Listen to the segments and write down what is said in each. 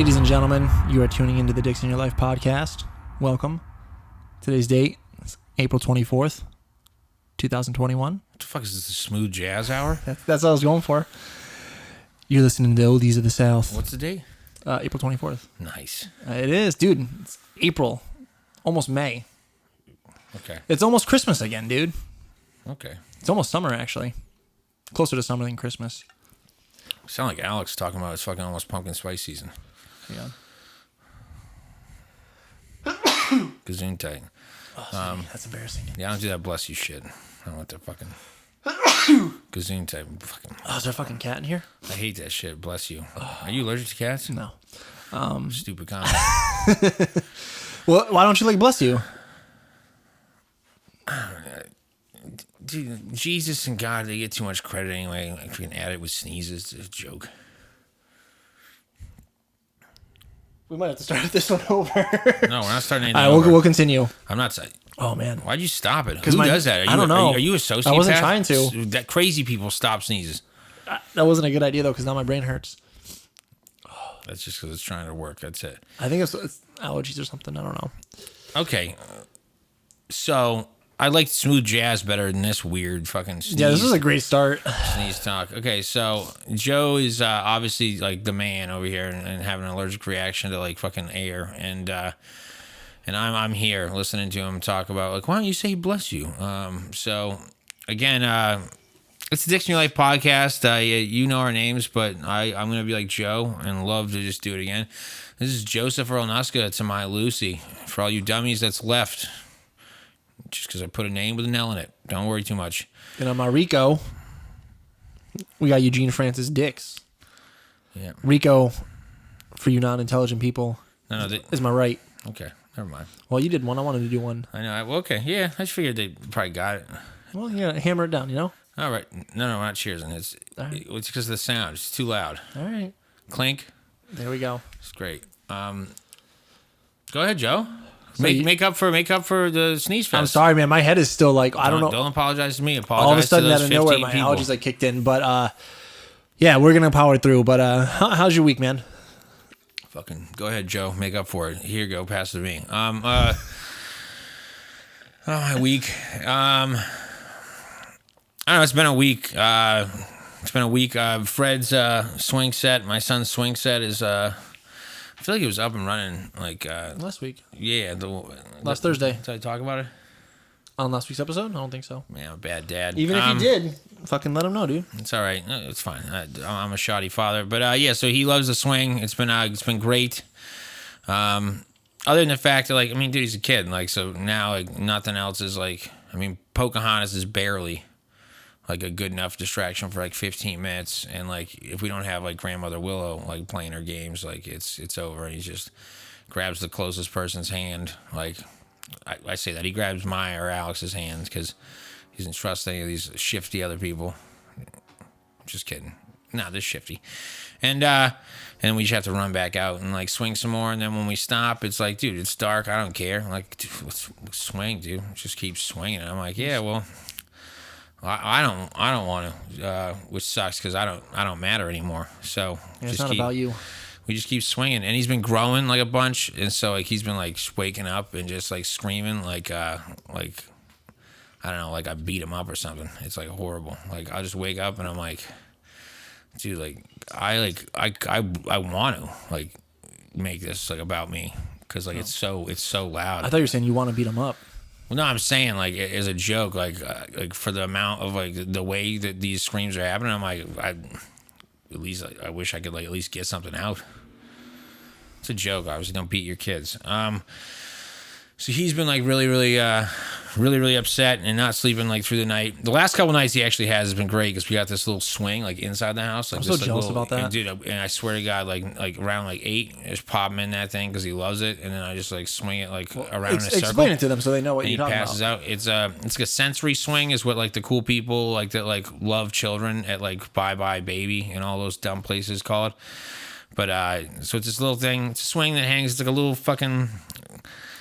Ladies and gentlemen, you are tuning into the Dicks in Your Life podcast. Welcome. Today's date is April 24th, 2021. What the fuck is this, a smooth jazz hour? That's what I was going for. You're listening to Oldies of the South. What's the date? April 24th. Nice. It is, dude. It's April. Almost May. Okay. It's almost Christmas again, dude. Okay. It's almost summer, actually. Closer to summer than Christmas. Sound like Alex talking about it's fucking almost pumpkin spice season. Yeah. Gazoon tight. Oh, that's embarrassing. Yeah, I don't do that bless you shit. I don't want that fucking gazoon type. Fucking. Oh, is there a fucking cat in here? I hate that shit. Bless you. Are you allergic to cats? No. Stupid comment. Well, why don't you like bless you? Dude, Jesus and God, they get too much credit anyway. If you can add it with sneezes, it's a joke. We might have to start this one over. No, we're not starting anything All right, over. we'll continue. I'm not saying. Oh, man. Why'd you stop it? Who does that? I don't know. Are you a sociopath? I wasn't trying to. That crazy people stop sneezes. That wasn't a good idea, though, because now my brain hurts. That's just because it's trying to work. That's it. I think it's allergies or something. I don't know. Okay. So, I like smooth jazz better than this weird fucking sneeze. Yeah, this is a great start. Sneeze talk. Okay, so Joe is obviously like the man over here and having an allergic reaction to like fucking air. And I'm here listening to him talk about like, why don't you say bless you? So, again, it's the Dicks in Your Life podcast. You know our names, but I'm going to be like Joe and love to just do it again. This is Joseph Earl-Nuska to my Lucy. For all you dummies that's left, just because I put a name with an L in it. Don't worry too much. And on my Rico, we got Eugene Francis Dix. Yeah. Rico, for you non-intelligent people, is my right. Okay, never mind. Well, you did one. I wanted to do one. I know. Well, okay, yeah. I just figured they probably got it. Well, yeah, hammer it down, you know? All right. No, we're not cheersing. It's because of the sound. It's too loud. All right. Clink. There we go. It's great. Go ahead, Joe. So make up for the sneeze fest. I'm sorry, man. My head is still like, I don't know. Don't apologize to me. Apologize All of a sudden, to out those of nowhere, 15 my people. allergies like kicked in. But yeah, we're gonna power through. But how's your week, man? Fucking go ahead, Joe. Make up for it. Here you go. Pass it to me. My week. I don't know. It's been a week. Fred's swing set, my son's swing set is. I feel like it was up and running like Last week. Yeah, Last Thursday. Did I talk about it? On last week's episode? I don't think so. Man, I'm a bad dad. Even if you did, fucking let him know, dude. It's all right. It's fine. I'm a shoddy father, but yeah. So he loves the swing. It's been great. Other than the fact that like, I mean, dude, he's a kid. Like, so now like nothing else is like. I mean, Pocahontas is barely like a good enough distraction for like 15 minutes, and like if we don't have like Grandmother Willow like playing her games, like it's over. And he just grabs the closest person's hand. Like I say that he grabs my or Alex's hands because he doesn't trust any of these shifty other people. Just kidding. Nah, they're shifty. And we just have to run back out and like swing some more. And then when we stop, it's like, dude, it's dark. I don't care. I'm like, dude, let's swing, dude. Just keep swinging. And I'm like, yeah, well. I don't want to, which sucks because I don't matter anymore. So Yeah, it's not about you. We just keep swinging, and he's been growing like a bunch, and so like he's been like waking up and just like screaming like I don't know, like I beat him up or something. It's like horrible. Like I'll just wake up and I'm like, dude, like I want to like make this like about me because like it's so loud. I thought you were saying you want to beat him up. Well, no, I'm saying like as a joke, like for the amount of like the way that these screams are happening, I'm like, I wish I could like at least get something out. It's a joke. Obviously, don't beat your kids. So he's been like really upset and not sleeping like through the night. The last couple nights he actually has been great because we got this little swing like inside the house. Like, I'm so this, jealous like, about that, dude. And I swear to God, like around like 8, I just pop him in that thing because he loves it, and then I just like swing it like around in a circle. Explain it to them so they know what and you're he talking passes about. out. It's like a sensory swing is what like the cool people like that like love children at like Bye Bye Baby and all those dumb places call it. But so it's this little thing. It's a swing that hangs. It's like a little fucking.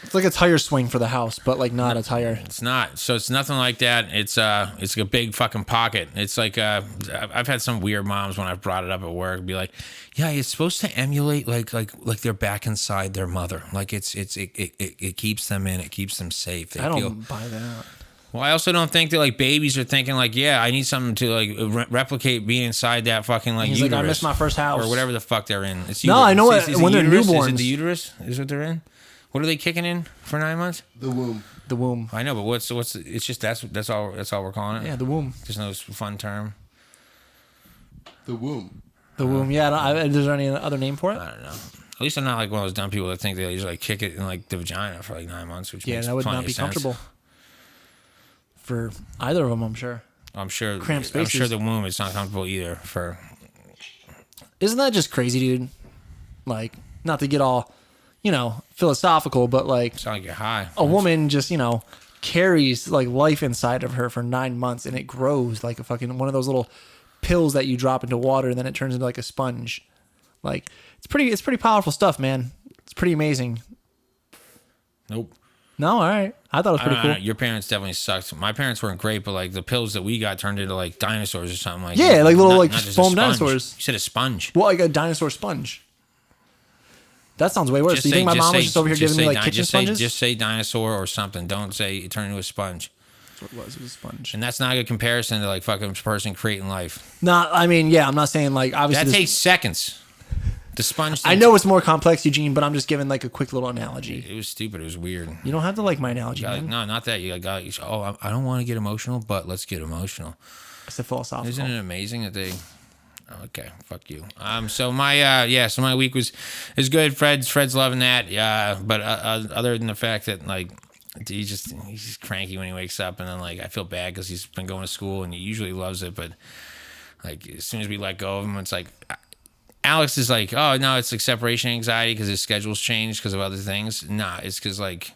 It's like a tire swing for the house, but like not a tire. It's not. So it's nothing like that. It's like a big fucking pocket. It's like I've had some weird moms when I've brought it up at work be like, yeah, it's supposed to emulate like they're back inside their mother. Like it keeps them in. It keeps them safe. I don't buy that. Well, I also don't think that like babies are thinking like, yeah, I need something to like replicate being inside that fucking like He's uterus. like, I missed my first house or whatever the fuck they're in. It's no, I know what when they're uterus? newborns. Is it the uterus? Is what they're in? What are they kicking in for 9 months? The womb. The womb. I know, but what's it's just that's all we're calling it. Yeah, the womb. There's no fun term. The womb. The womb. Yeah. Is there any other name for it? I don't know. At least I'm not like one of those dumb people that think they just like kick it in like the vagina for like 9 months, which makes that would plenty not be of sense. comfortable for either of them. I'm sure. I'm sure. Cramped I'm spaces. sure the womb is not comfortable either. For Isn't that just crazy, dude? Like, not to get all, philosophical, but like it's not like you're high. a woman just, carries like life inside of her for 9 months and it grows like a fucking one of those little pills that you drop into water and then it turns into like a sponge. Like it's pretty powerful stuff, man. It's pretty amazing. Nope. No, all right. I thought it was pretty cool. Your parents definitely sucked. My parents weren't great, but like the pills that we got turned into like dinosaurs or something like. Yeah, like little not just a foam sponge. dinosaurs. You said a sponge. Well, like a dinosaur sponge. That sounds way worse. Do you think my mom was just over here giving me like kitchen sponges? Just say dinosaur or something. Don't say it turned into a sponge. That's what it was. It was a sponge. And that's not a good comparison to like fucking person creating life. Not. I mean, yeah. I'm not saying like obviously That takes seconds. The sponge. I know it's more complex, Eugene, but I'm just giving like a quick little analogy. It was stupid. It was weird. You don't have to like my analogy, man. No, not that. You got. Oh, I don't want to get emotional, but let's get emotional. It's a philosophical. Isn't it amazing that they? Okay, fuck you. So my so my week was good. Fred's loving that. Yeah, but other than the fact that like he's just cranky when he wakes up, and then like I feel bad because he's been going to school and he usually loves it, but like as soon as we let go of him, it's like. Alex is like, oh no, it's like separation anxiety because his schedule's changed because of other things. Nah, it's because like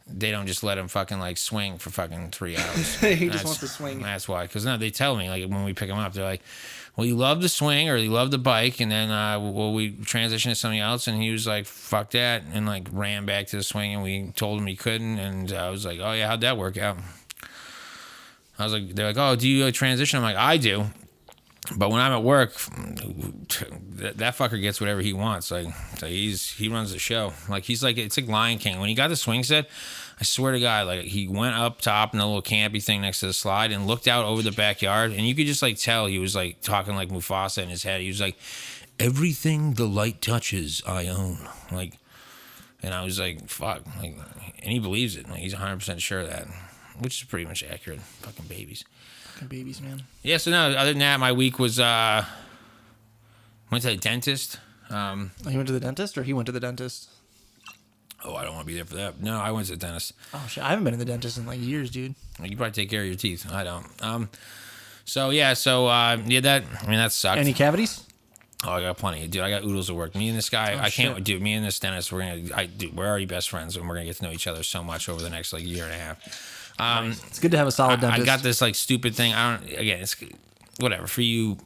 they don't just let him fucking like swing for fucking 3 hours. He just wants to swing. That's why. Because no, they tell me like when we pick him up, they're like, well, you love the swing or you love the bike, and then we transition to something else, and he was like, fuck that, and like ran back to the swing, and we told him he couldn't, and I was like, oh yeah, how'd that work out? I was like, they're like, oh, do you transition? I'm like, I do. But when I'm at work, that fucker gets whatever he wants. Like he runs the show. Like he's like, it's like Lion King. When he got the swing set, I swear to God, like he went up top in the little campy thing next to the slide and looked out over the backyard, and you could just like tell he was like talking like Mufasa in his head. He was like, everything the light touches, I own. Like, and I was like, fuck. Like, and he believes it. Like he's 100% sure of that, which is pretty much accurate. Fucking babies. Babies, man. Yeah, so no, other than that, my week was went to the dentist. You went to the dentist or he went to the dentist? Oh, I don't want to be there for that. No, I went to the dentist. Oh shit, I haven't been to the dentist in like years, dude. You probably take care of your teeth. I don't. That sucked. Any cavities? Oh, I got plenty. Dude, I got oodles of work. Me and this guy, me and this dentist, we're already best friends, and we're gonna get to know each other so much over the next like year and a half. It's good to have a solid dentist. I got this like stupid thing. It's whatever for you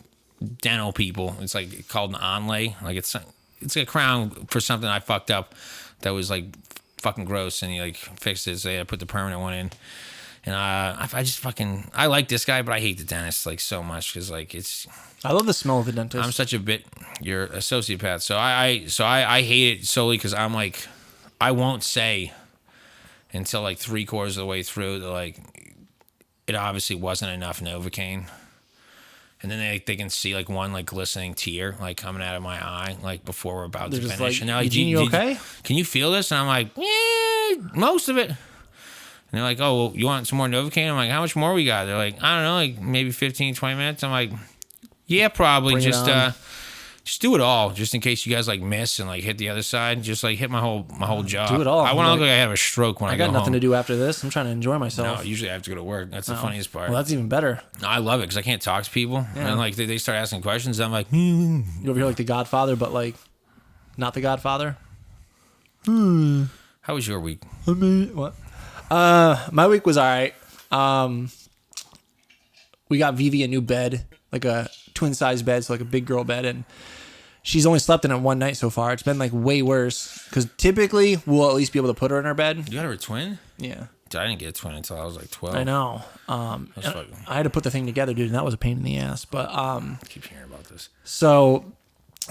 dental people. It's like called an onlay. Like it's a crown for something I fucked up that was like fucking gross, and he like fixed it. So I put the permanent one in. And I like this guy, but I hate the dentist like so much because like I love the smell of the dentist. I'm such you're a sociopath. So I hate it solely because I'm like, I won't say until like 3/4 of the way through that like it obviously wasn't enough Novocaine. And then they can see like one like glistening tear like coming out of my eye like before we're about to finish. Like, and they're like, Eugene, you okay? Can you feel this? And I'm like, yeah, most of it. And they're like, oh, well, you want some more Novocaine? I'm like, how much more we got? They're like, I don't know, like maybe 15, 20 minutes. I'm like, yeah, probably. Just do it all, just in case you guys like miss and like hit the other side. Just like hit my whole jaw. Do it all. I want to look like I have a stroke when I go home. I got nothing to do after this. I'm trying to enjoy myself. No, usually I have to go to work. That's the funniest part. Well, that's even better. No, I love it because I can't talk to people, and like they start asking questions. I'm like, You're over here like the Godfather, but like not the Godfather. How was your week? What? My week was all right. We got Vivi a new bed, like a twin size bed, so like a big girl bed, and she's only slept in it one night so far. It's been like way worse because typically we'll at least be able to put her in her bed. You got her a twin? Yeah. Dude, I didn't get a twin until I was like 12. I know. I had to put the thing together, dude, and that was a pain in the ass. But I keep hearing about this. so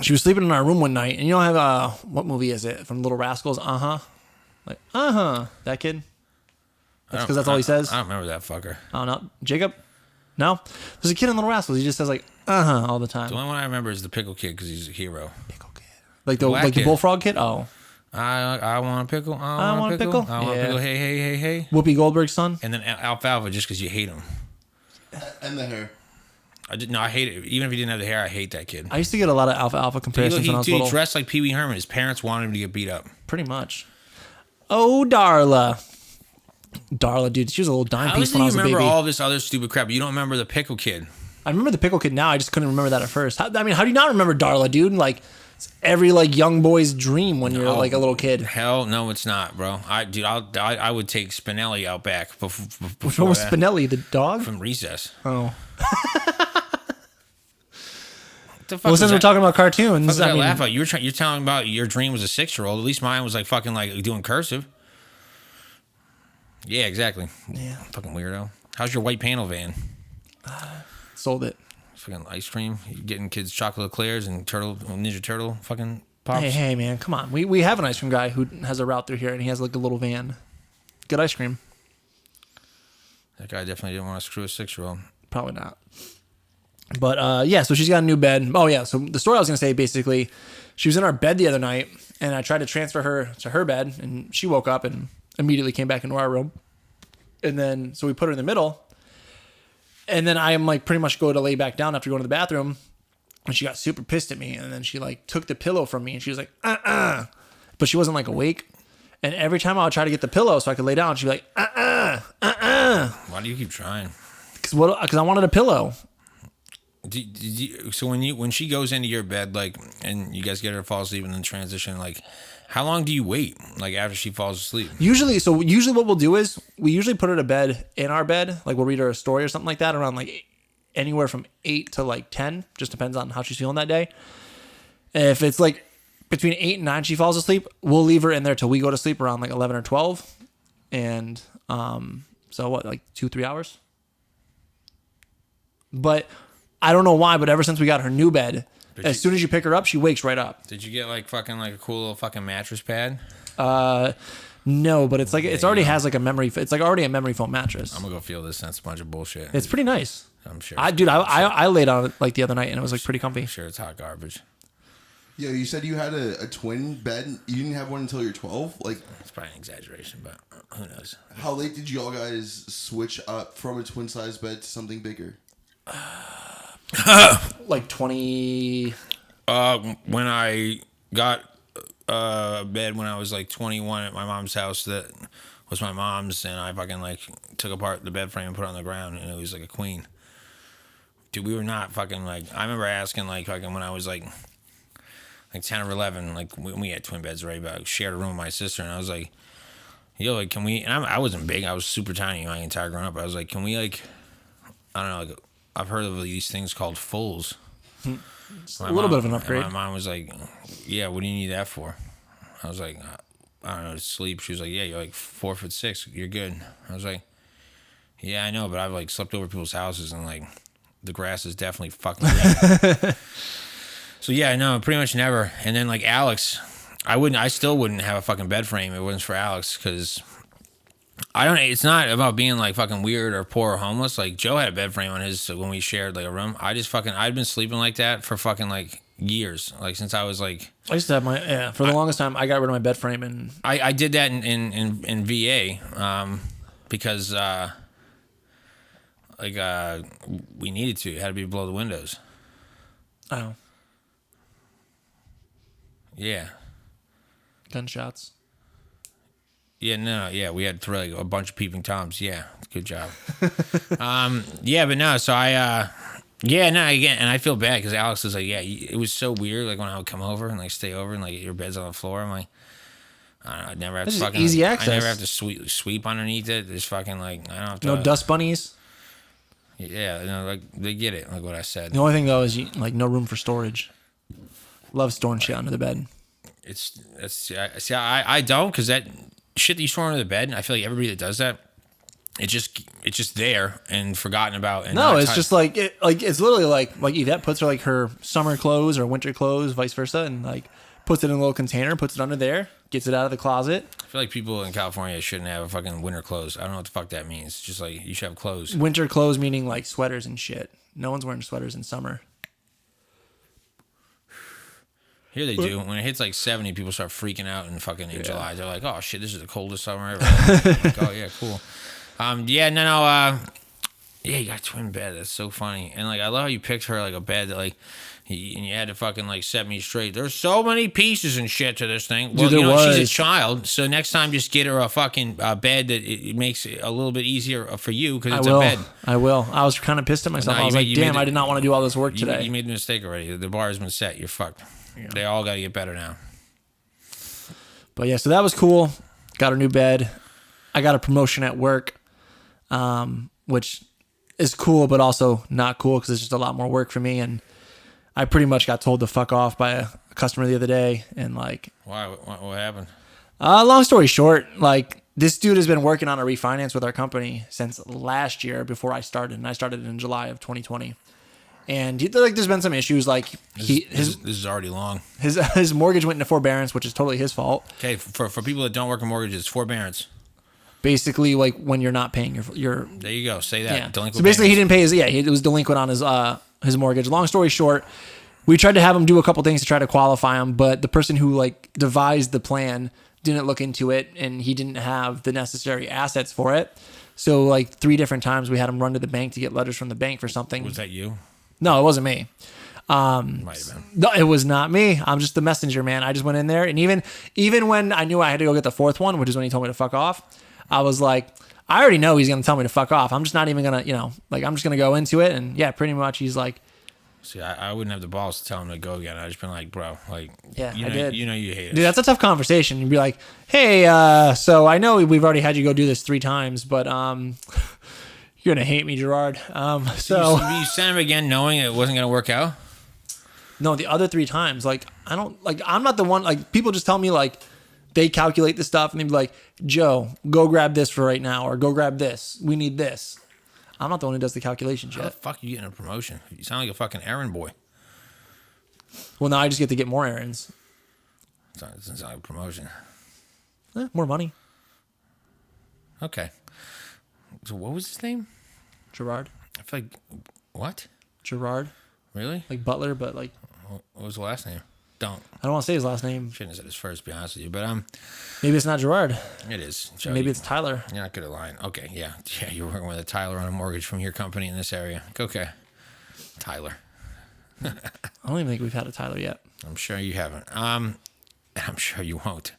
she was sleeping in our room one night, and you know, have what movie is it from Little Rascals? Like that kid. That's because that's all he says. I don't remember that fucker. Oh no, Jacob. No, there's a kid in Little Rascals. He just says like all the time. The only one I remember is the pickle kid because he's a hero. Pickle kid. Like the bullfrog kid. Oh. I want a pickle. I want a pickle. I want a pickle. Hey, hey, hey, hey. Whoopi Goldberg's son. And then alfalfa just because you hate him. And the hair. I hate it. Even if he didn't have the hair, I hate that kid. I used to get a lot of alfalfa comparisons when I was little. He dressed like Pee Wee Herman. His parents wanted him to get beat up. Pretty much. Oh, Darla, dude, she was a little dime piece when I was a baby. You remember all this other stupid crap? You don't remember the pickle kid? I remember the pickle kid now. I just couldn't remember that at first. How do you not remember Darla, dude? Like, it's every like young boy's dream when you're like a little kid. Hell no, it's not, bro. I would take Spinelli out back before What was Spinelli, the dog? from Recess. Oh. Well, since we're talking about cartoons, I laugh at you're telling about your dream was a 6-year-old. At least mine was like fucking like doing cursive. Yeah, exactly. Yeah. Fucking weirdo. How's your white panel van? sold it. Fucking ice cream. You getting kids chocolate eclairs and Ninja Turtle fucking pops. Hey, man, come on. We have an ice cream guy who has a route through here, and he has like a little van. Good ice cream. That guy definitely didn't want to screw a 6-year-old. Probably not. But yeah, so she's got a new bed. Oh yeah, so the story I was gonna say, basically, she was in our bed the other night, and I tried to transfer her to her bed, and she woke up and immediately came back into our room. And then so we put her in the middle, and then I am like pretty much go to lay back down after going to the bathroom, and she got super pissed at me, and then she like took the pillow from me, and she was like but she wasn't like awake. And every time I would try to get the pillow so I could lay down, she'd be like Why do you keep trying? Because I wanted a pillow. So when she goes into your bed, like, and you guys get her to fall asleep and then transition, like, how long do you wait, like, after she falls asleep? Usually what we'll do is we usually put her to bed in our bed, like we'll read her a story or something like that around like anywhere from 8 to like 10, just depends on how she's feeling that day. If it's like between 8 and 9 she falls asleep, we'll leave her in there till we go to sleep around like 11 or 12, and so what, like 2-3 hours. But I don't know why, but ever since we got her new bed, as soon as you pick her up, she wakes right up. Did you get like fucking like a cool little fucking mattress pad? No, but it's like it's already has like a memory. It's like already a memory foam mattress. I'm gonna go feel this. That's a bunch of bullshit. It's pretty nice. I'm sure. I laid on it like the other night and it was like pretty comfy. I'm sure it's hot garbage. Yeah, you said you had a twin bed. You didn't have one until you're 12. Like, it's probably an exaggeration, but who knows? How late did you all guys switch up from a twin size bed to something bigger? Like 20. When I got a bed when I was like 21 at my mom's house, that was my mom's, and I fucking like took apart the bed frame and put it on the ground, and it was like a queen. Dude, we were not fucking like. I remember asking like fucking when I was like 10 or 11, like we had twin beds already, but I shared a room with my sister, and I was like, yo, like, can we? And I wasn't big. I was super tiny my entire growing up. I was like, can we like, I don't know, like. I've heard of these things called fulls. It's a little bit of an upgrade. My mom was like, yeah, what do you need that for? I was like, I don't know, to sleep. She was like, yeah, you're like 4'6", you're good. I was like, yeah, I know, but I've like slept over people's houses and like the grass is definitely fucking green. So yeah, no, pretty much never. And then like Alex, I still wouldn't have a fucking bed frame if it wasn't for Alex, because it's not about being like fucking weird or poor or homeless. Like Joe had a bed frame on his when we shared like a room. I'd been sleeping like that for fucking like years. Like since I was like, I used to have for the longest time I got rid of my bed frame, and I did that in VA because we needed to. It had to be below the windows. Oh. Yeah. Gunshots. Yeah, no, yeah, we had like a bunch of peeping toms. Yeah, good job. Yeah, but no, so again, and I feel bad because Alex was like, yeah, it was so weird. Like when I would come over and like stay over and like your bed's on the floor, I'm like, I don't know, I'd never have to fucking easy access. I never have to sweep underneath it. There's fucking like I don't have to. No dust bunnies. Yeah, like they get it. Like what I said. The only thing though is like no room for storage. Love storing shit under the bed. I don't, because that shit that you store under the bed, I feel like everybody that does that, it's just there and forgotten about. And No, it's just like it's literally like Yvette puts her summer clothes or winter clothes, vice versa, and like puts it in a little container, puts it under there, gets it out of the closet. I feel like people in California shouldn't have fucking winter clothes. I don't know what the fuck that means. Just like you should have clothes. Winter clothes meaning like sweaters and shit. No one's wearing sweaters in summer. Here they do. When it hits like 70, people start freaking out in July. They're like, "Oh shit, this is the coldest summer ever." Like, oh yeah, cool. Yeah, yeah, you got a twin bed. That's so funny. And like, I love how you picked her like a bed that like, and you had to fucking like set me straight. There's so many pieces and shit to this thing. Well, Dude, she's a child, so next time just get her a fucking bed that it makes it a little bit easier for you because it's a bed. I will. I was kind of pissed at myself. I was like, damn, I did not want to do all this work today. You made the mistake already. The bar has been set. You're fucked. Yeah. They all got to get better now. But yeah, so that was cool. Got a new bed. I got a promotion at work, which is cool, but also not cool because it's just a lot more work for me. And I pretty much got told to fuck off by a customer the other day. And like, why? What happened? Long story short, like this dude has been working on a refinance with our company since last year before I started, and I started in July of 2020. And there's been some issues. Like this is already long. His mortgage went into forbearance, which is totally his fault. Okay, for people that don't work in mortgages, forbearance. Basically, like when you're not paying your. There you go. Say that. Yeah. Delinquent So basically, payments. he didn't pay he was delinquent on his mortgage. Long story short, we tried to have him do a couple things to try to qualify him, but the person who like devised the plan didn't look into it, and he didn't have the necessary assets for it. So like 3 different times we had him run to the bank to get letters from the bank for something. Was that you? No, it wasn't me. Might have been. No, it was not me. I'm just the messenger, man. I just went in there, and even when I knew I had to go get the 4th one, which is when he told me to fuck off, I was like, I already know he's gonna tell me to fuck off. I'm just not even gonna, like I'm just gonna go into it, and yeah, pretty much he's like. See, I wouldn't have the balls to tell him to go again. I'd just been like, bro, like, yeah, I did. You hate it. Dude, that's a tough conversation. You'd be like, hey, so I know we've already had you go do this 3 times, but you're gonna hate me, Gerard. So you sent him again, knowing it wasn't gonna work out. No, the other 3 times, like I'm not the one. Like people just tell me like they calculate the stuff and they be like, Joe, go grab this for right now, or go grab this. We need this. I'm not the one who does the calculations yet. How the fuck are you getting a promotion? You sound like a fucking errand boy. Well, now I just get to get more errands. It doesn't sound like a promotion. More money. Okay. So what was his name? Gerard. I feel like what? Gerard. Really? Like Butler, but like. What was the last name? I don't want to say his last name. Shouldn't have said his first, to be honest with you. But maybe it's not Gerard. It is. Maybe it's Tyler. You're not good at lying. Okay, yeah. You're working with a Tyler on a mortgage from your company in this area. Okay, Tyler. I don't even think we've had a Tyler yet. I'm sure you haven't. I'm sure you won't.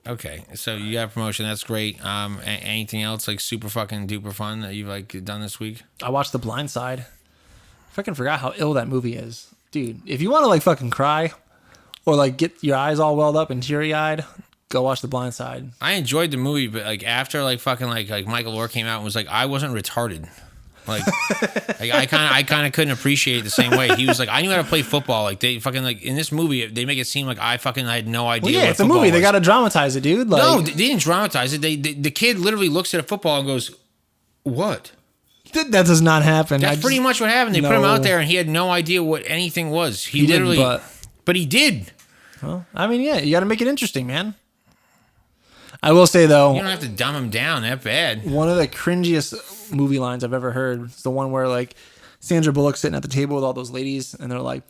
Okay. So you got a promotion. That's great. Anything else like super fucking duper fun that you've like done this week? I watched The Blind Side. I fucking forgot how ill that movie is. Dude, if you want to like fucking cry or like get your eyes all welled up and teary eyed, go watch The Blind Side. I enjoyed the movie, but like after like fucking like Michael Orr came out and was like, I wasn't retarded. Like, I kind of couldn't appreciate it the same way. He was like, I knew how to play football. Like they fucking like in this movie, they make it seem like I had no idea. Well, yeah, it's a movie. They got to dramatize it, dude. Like, no, they didn't dramatize it. The kid literally looks at a football and goes, "What?" That does not happen. That's pretty much what happened. They put him out there, and he had no idea what anything was. He literally, but he did. Well, I mean, yeah, you got to make it interesting, man. I will say though, you don't have to dumb him down that bad. One of the cringiest movie lines I've ever heard is the one where like Sandra Bullock's sitting at the table with all those ladies, and they're like,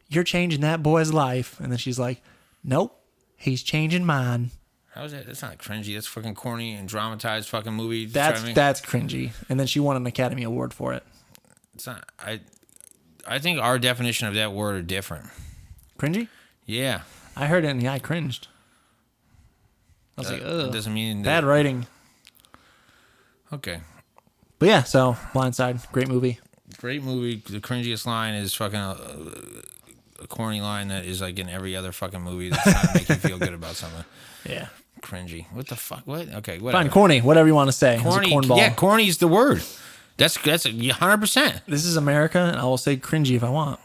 "You're changing that boy's life," and then she's like, "Nope, he's changing mine." How is that? That's not cringy. That's fucking corny and dramatized fucking movie. That's cringy. And then she won an Academy Award for it. It's not. I think our definition of that word are different. Cringy? Yeah. I heard it and I cringed. I was like, ugh. Doesn't mean bad writing. Okay. But yeah, so Blindside, great movie. Great movie. The cringiest line is fucking a corny line that is like in every other fucking movie that's trying to make you feel good about something. Yeah. Cringy. What the fuck? What? Okay, whatever. Fine, corny, whatever you want to say. Corny. Cornball. Yeah, corny is the word. That's 100%. This is America, and I will say cringy if I want.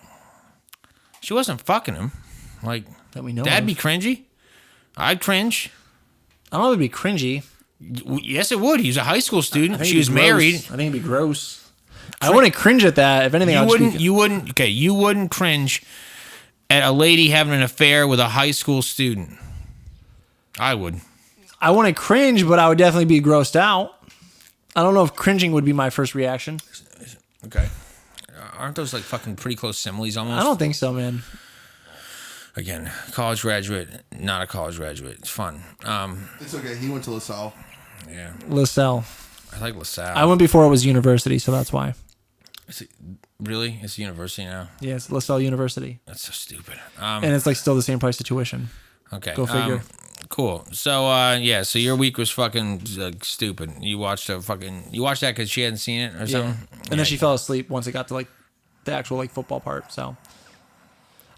She wasn't fucking him. Like, That we know that'd of. be cringy. I'd cringe. I don't know if it'd be cringy. Yes, it would. He was a high school I student. think She it'd was be gross. married. I think it'd be gross. I wouldn't cringe at that. If anything, You wouldn't. Okay, you wouldn't cringe at a lady having an affair with a high school student. I would. I wouldn't cringe, but I would definitely be grossed out. I don't know if cringing would be my first reaction. Okay. Aren't those like fucking pretty close similes almost? I don't think so, man. Again, college graduate, not a college graduate. It's fun. It's okay. He went to LaSalle. Yeah, LaSalle. I like LaSalle. I went before it was university, so that's why. Is it, really? It's university now? Yeah, it's LaSalle University. That's so stupid. And it's like still the same price of tuition. Okay. Go figure. Cool. So, yeah, so your week was fucking stupid. You watched that because she hadn't seen it or Yeah. something? And then she fell asleep once it got to like the actual like football part. So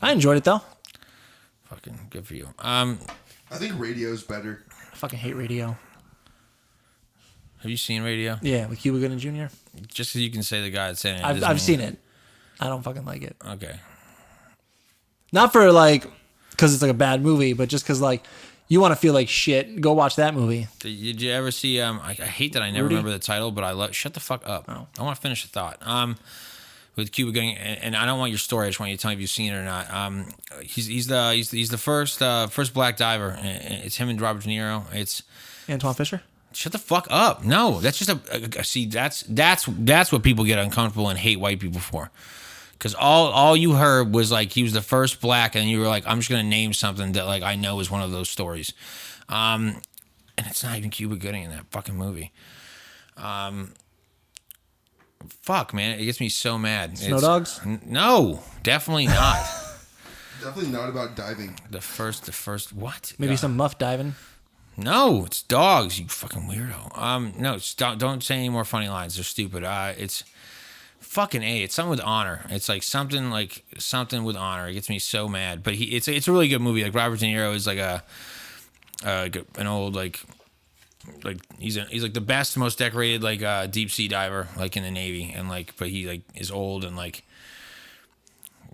I enjoyed it though. Fucking good for you. I think radio's better. I fucking hate radio. Have you seen Radio? Yeah, with Cuba Gooding Jr. Just because you can say the guy that's saying it. I've seen it. I don't fucking like it. Okay. Not for like because it's like a bad movie, but just because like you want to feel like shit. Go watch that movie. Did you ever see? I hate that I never Rudy? remember the title, but I love. Shut the fuck up. Oh. I want to finish the thought. With Cuba Gooding, and I don't want your story. I just want you to tell me if you've seen it or not. He's the first black diver. It's him and Robert De Niro. It's Antoine Fisher. shut the fuck up. No, that's just see. That's what people get uncomfortable and hate white people for. Because all you heard was like he was the first black, and you were like, I'm just gonna name something that like I know is one of those stories, and it's not even Cuba Gooding in that fucking movie. Fuck, man, it gets me so mad. Snow Dogs? No, definitely not. Definitely not about diving. the first what? Maybe some muff diving. No, it's dogs. You fucking weirdo. No, don't say any more funny lines. They're stupid. It's fucking A. It's something with honor. It's like something with honor. It gets me so mad. But it's a really good movie. Like Robert De Niro is like an old like he's like the best, most decorated like deep sea diver like in the Navy, and like but he like is old and like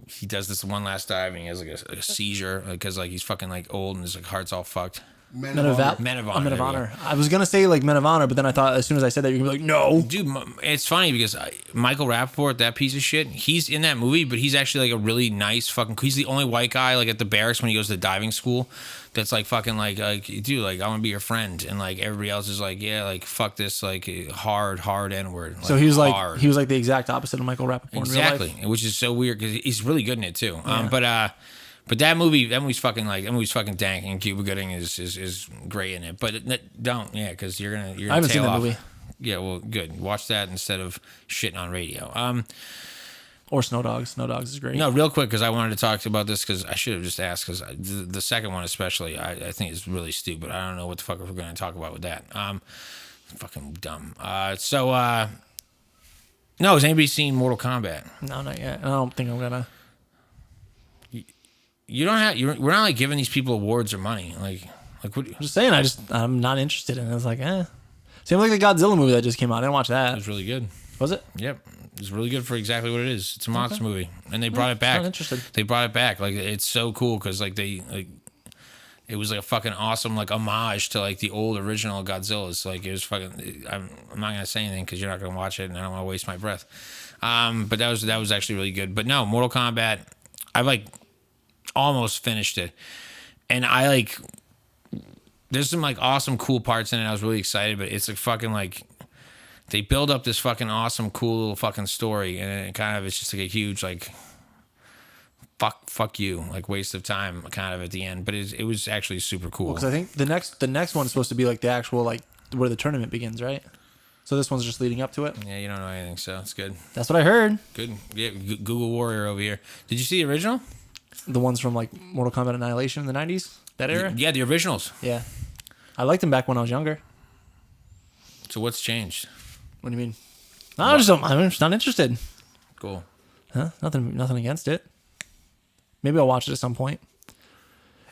he does this one last dive and he has like a seizure because like he's fucking like old and his like heart's all fucked. Men of Honor. Men of Oh, Honor. Men of there we go. Honor. I was gonna say like Men of Honor, but then I thought as soon as I said that you're gonna be like, no. Dude, it's funny because Michael Rappaport, that piece of shit, he's in that movie, but he's actually like a really nice fucking. He's the only white guy like at the barracks when he goes to diving school. That's like fucking like dude, like I want to be your friend, and like everybody else is like, yeah, like fuck this, like hard N word. Like, So he was hard. like the exact opposite of Michael Rappaport Exactly, in real life. which is so weird because he's really good in it too. Yeah. But that movie's fucking dank, and Cuba Gooding is great in it. But don't, because you're gonna I haven't seen tail that off. movie. Yeah, well, good. Watch that instead of shitting on radio. Or Snow Dogs. Snow Dogs is great. No, real quick, because I wanted to talk about this because I should have just asked because the second one especially I think is really stupid. I don't know what the fuck we're going to talk about with that. Fucking dumb. No, has anybody seen Mortal Kombat? No, not yet. I don't think I'm gonna. You don't have. We're not like giving these people awards or money. Like what? I'm just saying. I'm not interested in it. It's like, Same like the Godzilla movie that just came out. I didn't watch It that. was really good. Was it? Yep. It's really good for exactly what it is. It's a monster movie, and they brought it back. Not interested. They brought it back. Like it's so cool because like it was like a fucking awesome like homage to like the old original Godzilla's. Like it was fucking. I'm not gonna say anything because you're not gonna watch it, and I don't want to waste my breath. But that was actually really good. But no, Mortal Kombat. I like almost finished it, and I like. There's some like awesome cool parts in it. I was really excited, but it's like fucking like. They build up this fucking awesome, cool little fucking story, and it kind of it's just like a huge like, fuck you, like waste of time, kind of at the end. But it was actually super cool. Because I think the next one's supposed to be like the actual like where the tournament begins, right? So this one's just leading up to it. Yeah, you don't know anything, so it's good. That's what I heard. Good, yeah. Google Warrior over here. Did you see the original? The ones from like Mortal Kombat Annihilation in the 90s, that era. Yeah, the originals. Yeah, I liked them back when I was younger. So what's changed? What do you mean? I'm just not interested. Cool. Huh? Nothing against it. Maybe I'll watch it at some point.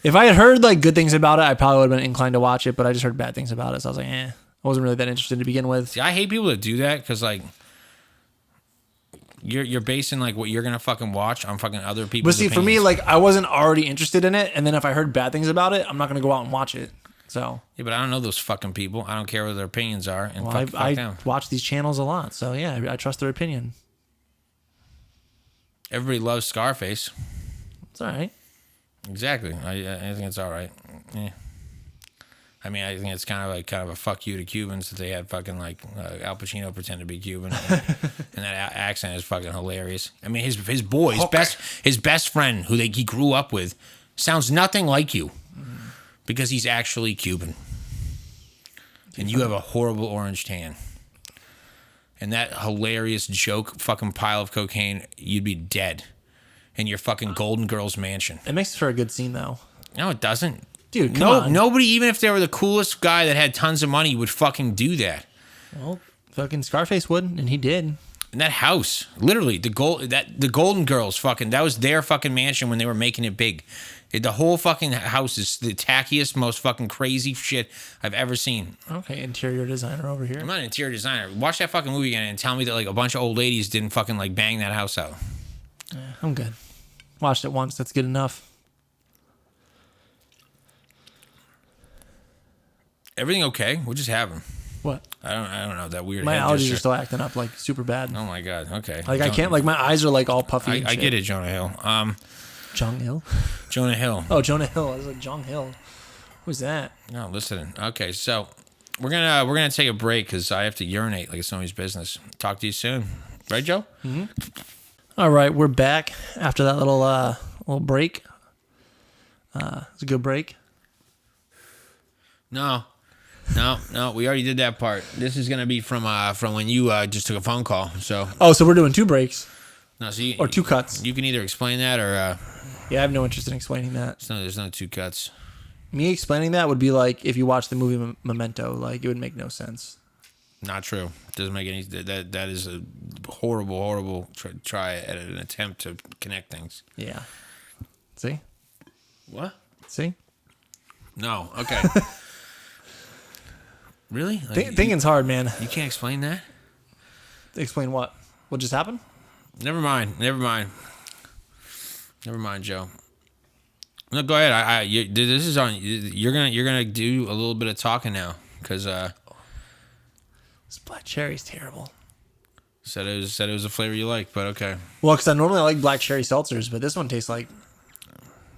If I had heard like good things about it, I probably would have been inclined to watch it, but I just heard bad things about it, so I was like, I wasn't really that interested to begin with. See, I hate people that do that because like, you're basing like what you're gonna fucking watch on fucking other people's. But see, for me, opinions. like I wasn't already interested in it, and then if I heard bad things about it, I'm not gonna go out and watch it. So yeah, but I don't know those fucking people. I don't care what their opinions are, and well, fuck I them. watch these channels a lot, so yeah, I trust their opinion. Everybody loves Scarface. It's all right. Exactly. I think it's all right. Yeah. I mean, I think it's kind of a fuck you to Cubans that they had fucking like Al Pacino pretend to be Cuban, and that accent is fucking hilarious. I mean, his boy, his best friend who he grew up with, sounds nothing like you, because he's actually Cuban, and you have a horrible orange tan, and that hilarious joke fucking pile of cocaine, you'd be dead in your fucking Golden Girls mansion. It makes for a good scene, though. No, it doesn't. Dude, come on. Nobody, even if they were the coolest guy that had tons of money, would fucking do that. Well, fucking Scarface would, and he did. And that house, literally, the Golden Girls, fucking, that was their fucking mansion when they were making it big. The whole fucking house is the tackiest, most fucking crazy shit I've ever seen. Okay, interior designer over here. I'm not an interior designer. Watch that fucking movie again and tell me that like a bunch of old ladies didn't fucking like bang that house out. Yeah, I'm good. Watched it once. That's good enough. Everything okay? What just happened? What? I don't know. That weird. My head allergies gesture. are still acting up like super bad. Oh my god. Okay. Like I can't. Like my eyes are like all puffy. I get it, Jonah Hill. Jong Hill. Jonah Hill. Oh, Jonah Hill. I was like Jong Hill. Who's that? No, listen. Okay, so we're gonna take a break because I have to urinate like it's nobody's business. Talk to you soon, right, Joe? All right, we're back after that little break. It's a good break. No. We already did that part. This is gonna be from when you just took a phone call. So Oh, so we're doing 2 breaks no, so you, or 2 cuts. You can either explain that or Yeah, I have no interest in explaining that. there's no 2 cuts. Me explaining that would be like if you watch the movie Memento. Like it would make no sense. Not true. Doesn't make any. That is a horrible try at an attempt to connect things. Yeah. See? What? See? No. Okay. Really? Thinking's hard, man. You can't explain that? Explain what? What just happened? Never mind, Joe. No, go ahead. This is on. You're gonna do a little bit of talking now because This black cherry's terrible. said it was a flavor you like, but okay. Well, because I normally like black cherry seltzers, but this one tastes like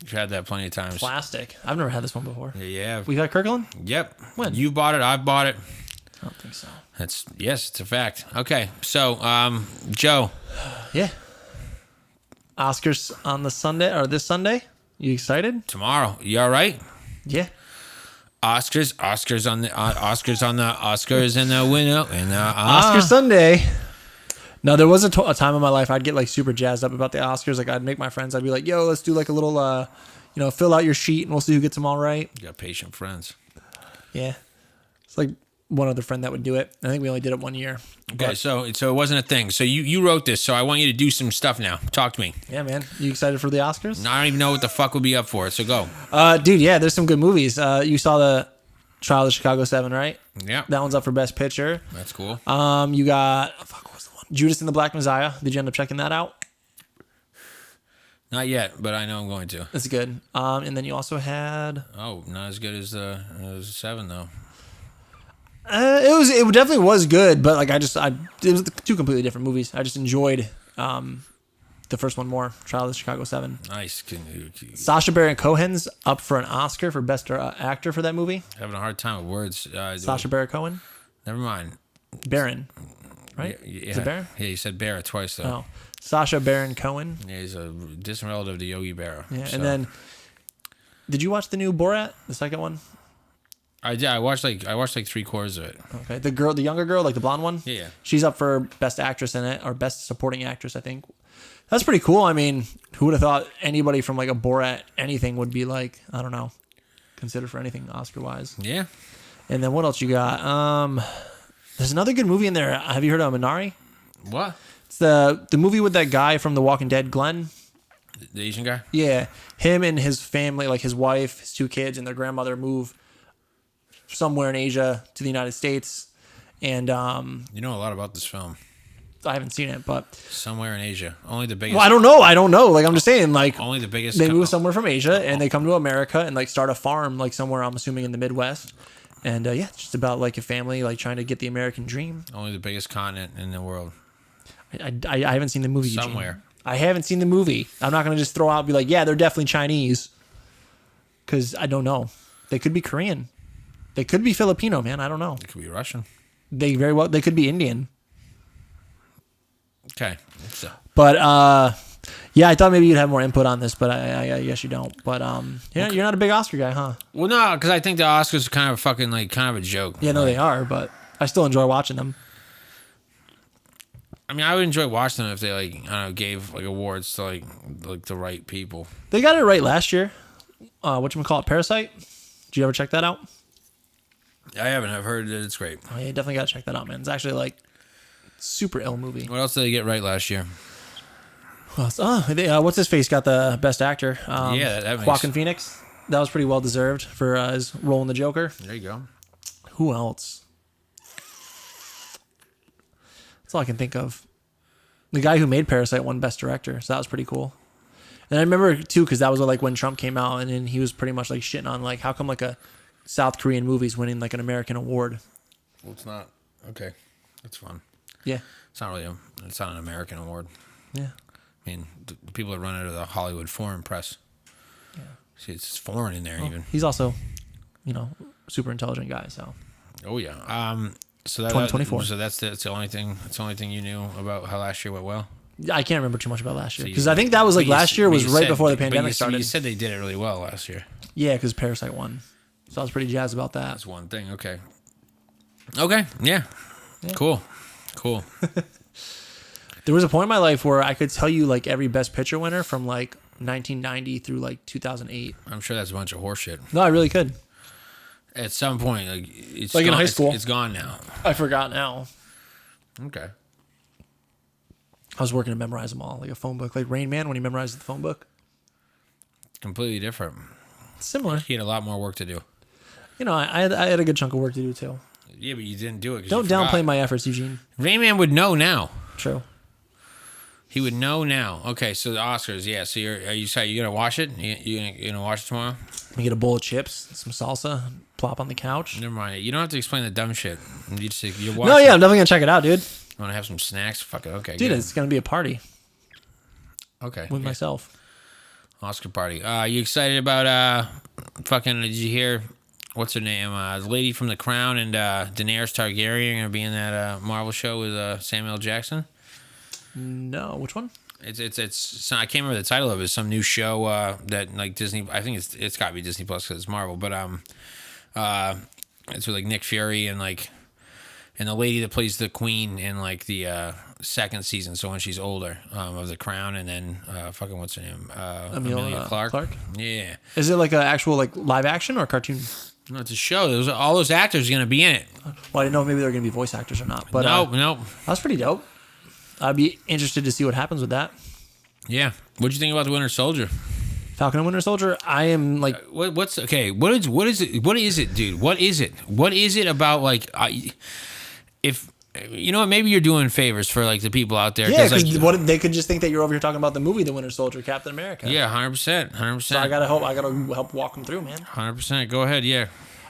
You've had that plenty of times. plastic. I've never had this one before. Yeah. We've had Kirkland? Yep. When? You bought it. I bought it. I don't think so. Yes, it's a fact. Okay, so Joe. Yeah. Oscars on the Sunday or this Sunday. You excited? Tomorrow. You all right? Yeah. Oscars in the window and Oscar Sunday. No, there was a time in my life I'd get like super jazzed up about the Oscars. Like I'd make my friends. I'd be like, "Yo, let's do like a little, fill out your sheet and we'll see who gets them all right." You got patient friends. Yeah. It's like one other friend that would do it. I think we only did it 1 year. Okay, But, so it wasn't a thing. So you wrote this. So I want you to do some stuff now. Talk to me. yeah, man. You excited for the Oscars? I don't even know what the fuck would be up for it. So go. Dude, yeah, there's some good movies. You saw the Trial of the Chicago 7, right? Yeah, That one's up for Best Picture. that's cool. You got what was the one? Judas and the Black Messiah. Did you end up checking that out? Not yet, but I know I'm going to. That's good. And then you also had Oh, not as good as the 7 though. it definitely was good, but like it was 2 completely different movies. I just enjoyed the first one more. Trial of the Chicago 7. Nice. Sacha Baron Cohen's up for an Oscar for Best Actor for that movie. Having a hard time with words. Sacha Baron Cohen. Never mind. Baron, right? Yeah, Is it Baron? Yeah, you said Barra twice though. Oh, Sacha Baron Cohen. Yeah, he's a distant relative to Yogi Berra. Yeah, so. and then did you watch the new Borat, the second one? I watched like 3/4 of it. Okay, the younger girl, like the blonde one. Yeah. She's up for Best Actress in it or Best Supporting Actress, I think. That's pretty cool. I mean, who would have thought anybody from like a Borat anything would be like, I don't know, considered for anything Oscar wise. Yeah. And then what else you got? There's another good movie in there. Have you heard of Minari? What? It's the movie with that guy from The Walking Dead, Glenn. The Asian guy? Yeah, him and his family, like his wife, his 2 kids, and their grandmother move somewhere in Asia to the United States, and You know a lot about this film. I haven't seen it, but Somewhere in Asia. Only the biggest. well, I don't know. Like I'm just saying, like Only the biggest. they move somewhere from Asia and they come to America and like start a farm like somewhere I'm assuming in the Midwest. And yeah, it's just about like a family like trying to get the American dream. Only the biggest continent in the world. I haven't seen the movie. Somewhere. Eugene. I haven't seen the movie. I'm not gonna just throw out and be like, yeah, they're definitely Chinese, because I don't know. They could be Korean. They could be Filipino, man. I don't know. It could be Russian. They could be Indian. Okay. So. But yeah, I thought maybe you'd have more input on this, but I guess you don't. But you're not a big Oscar guy, huh? Well, no, because I think the Oscars are kind of fucking like kind of a joke. Yeah, no, they are, but I still enjoy watching them. I mean, I would enjoy watching them if they like I don't know gave like awards to like the right people. They got it right last year. Whatchamacallit, Parasite? Did you ever check that out? I haven't. I've heard that it's great. Oh, yeah, definitely got to check that out, man. It's actually like super ill movie. What else did they get right last year? What's his face got the best actor? Yeah, that makes... Joaquin Phoenix. That was pretty well deserved for his role in the Joker. There you go. Who else? That's all I can think of. The guy who made Parasite won Best Director, so that was pretty cool. And I remember too, because that was like when Trump came out, and then he was pretty much like shitting on like how come like a South Korean movie's winning like an American award. Well, it's not. Okay, that's fun. Yeah, It's not really. It's not an American award. yeah. I mean, the people that run it are the Hollywood Foreign Press. Yeah. See, it's foreign in there even. He's also, super intelligent guy. So Oh yeah. So that 2024. So that's the only thing. That's the only thing you knew about how last year went well. I can't remember too much about last year So because I think that was like but you last year but was you right said- before the but pandemic you started. said they did it really well last year. Yeah, because Parasite won, so I was pretty jazzed about that. That's one thing. Okay. Okay. Yeah. Cool. There was a point in my life where I could tell you like every Best Picture winner from like 1990 through like 2008. I'm sure that's a bunch of horseshit. No, I really could. At some point, like it's Like in gone- high school. it's gone now. I forgot now. Okay. I was working to memorize them all, like a phone book, like Rain Man when he memorized the phone book. Completely different. Similar. He had a lot more work to do. I had a good chunk of work to do too. Yeah, but you didn't do it. 'cause Don't you forgot. downplay my efforts, Eugene. Rain Man would know now. True. He would know now. Okay, so the Oscars, yeah. So are you gonna watch it? You gonna watch it tomorrow? You get a bowl of chips, some salsa, plop on the couch. Never mind. You don't have to explain the dumb shit. You just you're watching. No, yeah, I'm definitely gonna check it out, dude. You want to have some snacks? Fuck it. Okay, Dude, good. it's gonna be a party Okay. with yeah. myself. Oscar party. You excited about fucking? Did you hear? What's her name? The lady from The Crown and Daenerys Targaryen are gonna be in that Marvel show with Samuel Jackson. No, which one? It's I can't remember the title of it. It's some new show that like Disney. I think it's got to be Disney Plus because it's Marvel. But it's with like Nick Fury and the lady that plays the Queen in like the second season. So when she's older of The Crown, and then fucking what's her name? Amelia Clark. Yeah. Is it like an actual like live action or cartoon? No, it's a show. All those actors are gonna be in it. Well, I didn't know if maybe they're gonna be voice actors or not. But Nope. that's pretty dope. I'd be interested to see what happens with that. Yeah. What'd you think about the Winter Soldier? Falcon and Winter Soldier. I am like, What's okay? What is it? What is it, dude? What is it? What is it about like if you know what? Maybe you're doing favors for like the people out there. yeah, because like, what they could just think that you're over here talking about the movie, The Winter Soldier, Captain America. yeah, 100%, 100%. So I gotta help walk them through, man. 100%. Go ahead. Yeah.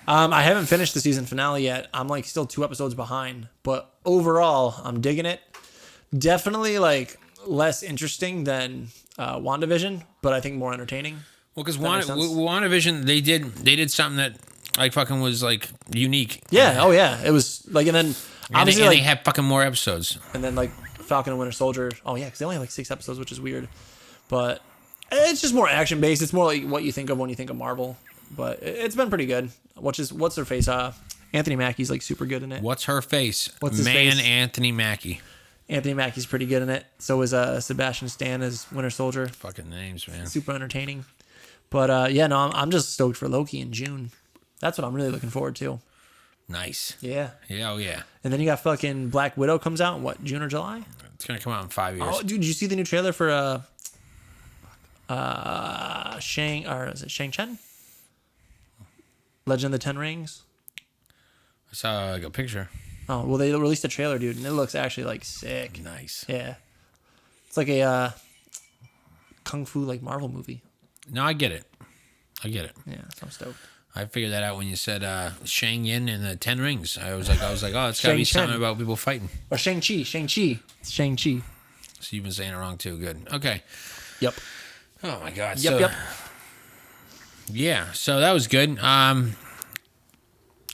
I haven't finished the season finale yet. I'm like still 2 episodes behind, but overall, I'm digging it. Definitely like less interesting than WandaVision, but I think more entertaining. Well, because makes sense. WandaVision, they did something that like fucking was like unique. Yeah. Oh yeah. It was like, and then And obviously they like, had fucking more episodes. and then like Falcon and Winter Soldier. Oh yeah, because they only have like 6 episodes, which is weird. But it's just more action based. It's more like what you think of when you think of Marvel. But it's been pretty good. What's her face? Anthony Mackie's like super good in it. What's her face? What's his Man, face? Anthony Mackie. Anthony Mackie's pretty good in it. So is Sebastian Stan as Winter Soldier. Fucking names, man. Super entertaining. But yeah, no, I'm just stoked for Loki in June. That's what I'm really looking forward to. Nice. Yeah. Yeah. Oh yeah. And then you got fucking Black Widow comes out in what, June or July? It's gonna come out in 5 years. Oh, dude, did you see the new trailer for Shang-Chen? Legend of the Ten Rings? I saw like a picture. Oh well, they released a trailer, dude, and it looks actually like sick. Nice. Yeah, it's like a kung fu like Marvel movie. No, I get it. Yeah, So I'm stoked. I figured that out when you said Shang Yin and the Ten Rings. I was like, oh, it's gotta be Shang-Chen. something about people fighting. Or Shang-Chi. So you've been saying it wrong too. Good. Okay. Yep. Oh my God. Yep. Yeah. So that was good. I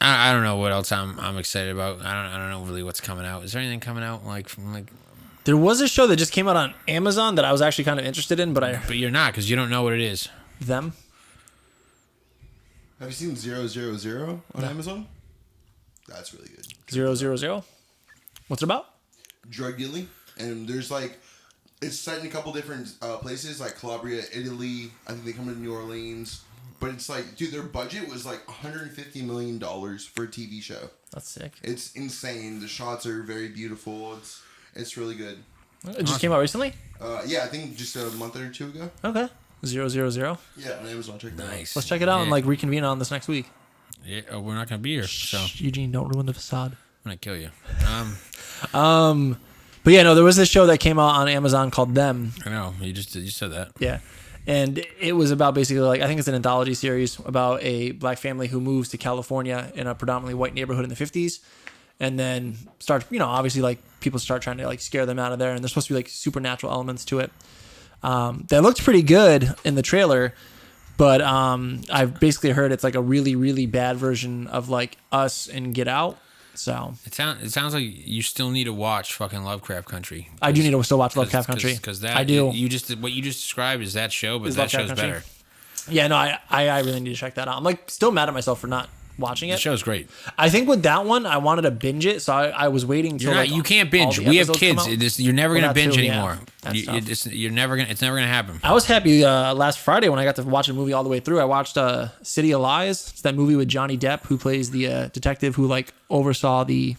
don't know what else I'm excited about. I don't know really what's coming out. Is there anything coming out like There was a show that just came out on Amazon that I was actually kind of interested in, but you're not because you don't know what it is. them. Have you seen 000 on Amazon? That's really good. 000. What's it about? Drug dealing, and there's like, it's set in a couple different places like Calabria, Italy. I think they come to New Orleans, but it's like, dude, their budget was like $150 million for a TV show. That's sick. It's insane. The shots are very beautiful. It's really good. It just came out recently? Yeah, I think just a month or two ago. Okay. 000. Yeah, on Amazon. Check that out. Nice. Let's check it out and like reconvene on this next week. Yeah, we're not gonna be here, so I'm Eugene, don't ruin the facade. gonna kill you. But yeah, no, there was this show that came out on Amazon called Them. I know you said that. Yeah. And it was about basically like, I think it's an anthology series about a black family who moves to California in a predominantly white neighborhood in the 50s. And then starts, obviously like people start trying to like scare them out of there. And there's supposed to be like supernatural elements to it. That looked pretty good in the trailer. But I've basically heard it's like a really, really bad version of like Us and Get Out. So It sounds like you still need to watch fucking Lovecraft Country. I do need to still watch Lovecraft Country. Because that I do. what you just described is that show, but Is that Lovecraft show's Country? better. Yeah, no, I really need to check that out. I'm like still mad at myself for not watching The it. show's great. I think with that one, I wanted to binge it, so I was waiting till You can't all binge. the We have episodes come kids. out. You're never gonna that binge too, yeah. anymore. That's tough. It's never gonna happen. I was happy last Friday when I got to watch a movie all the way through. I watched City of Lies. It's that movie with Johnny Depp, who plays the detective who like oversaw the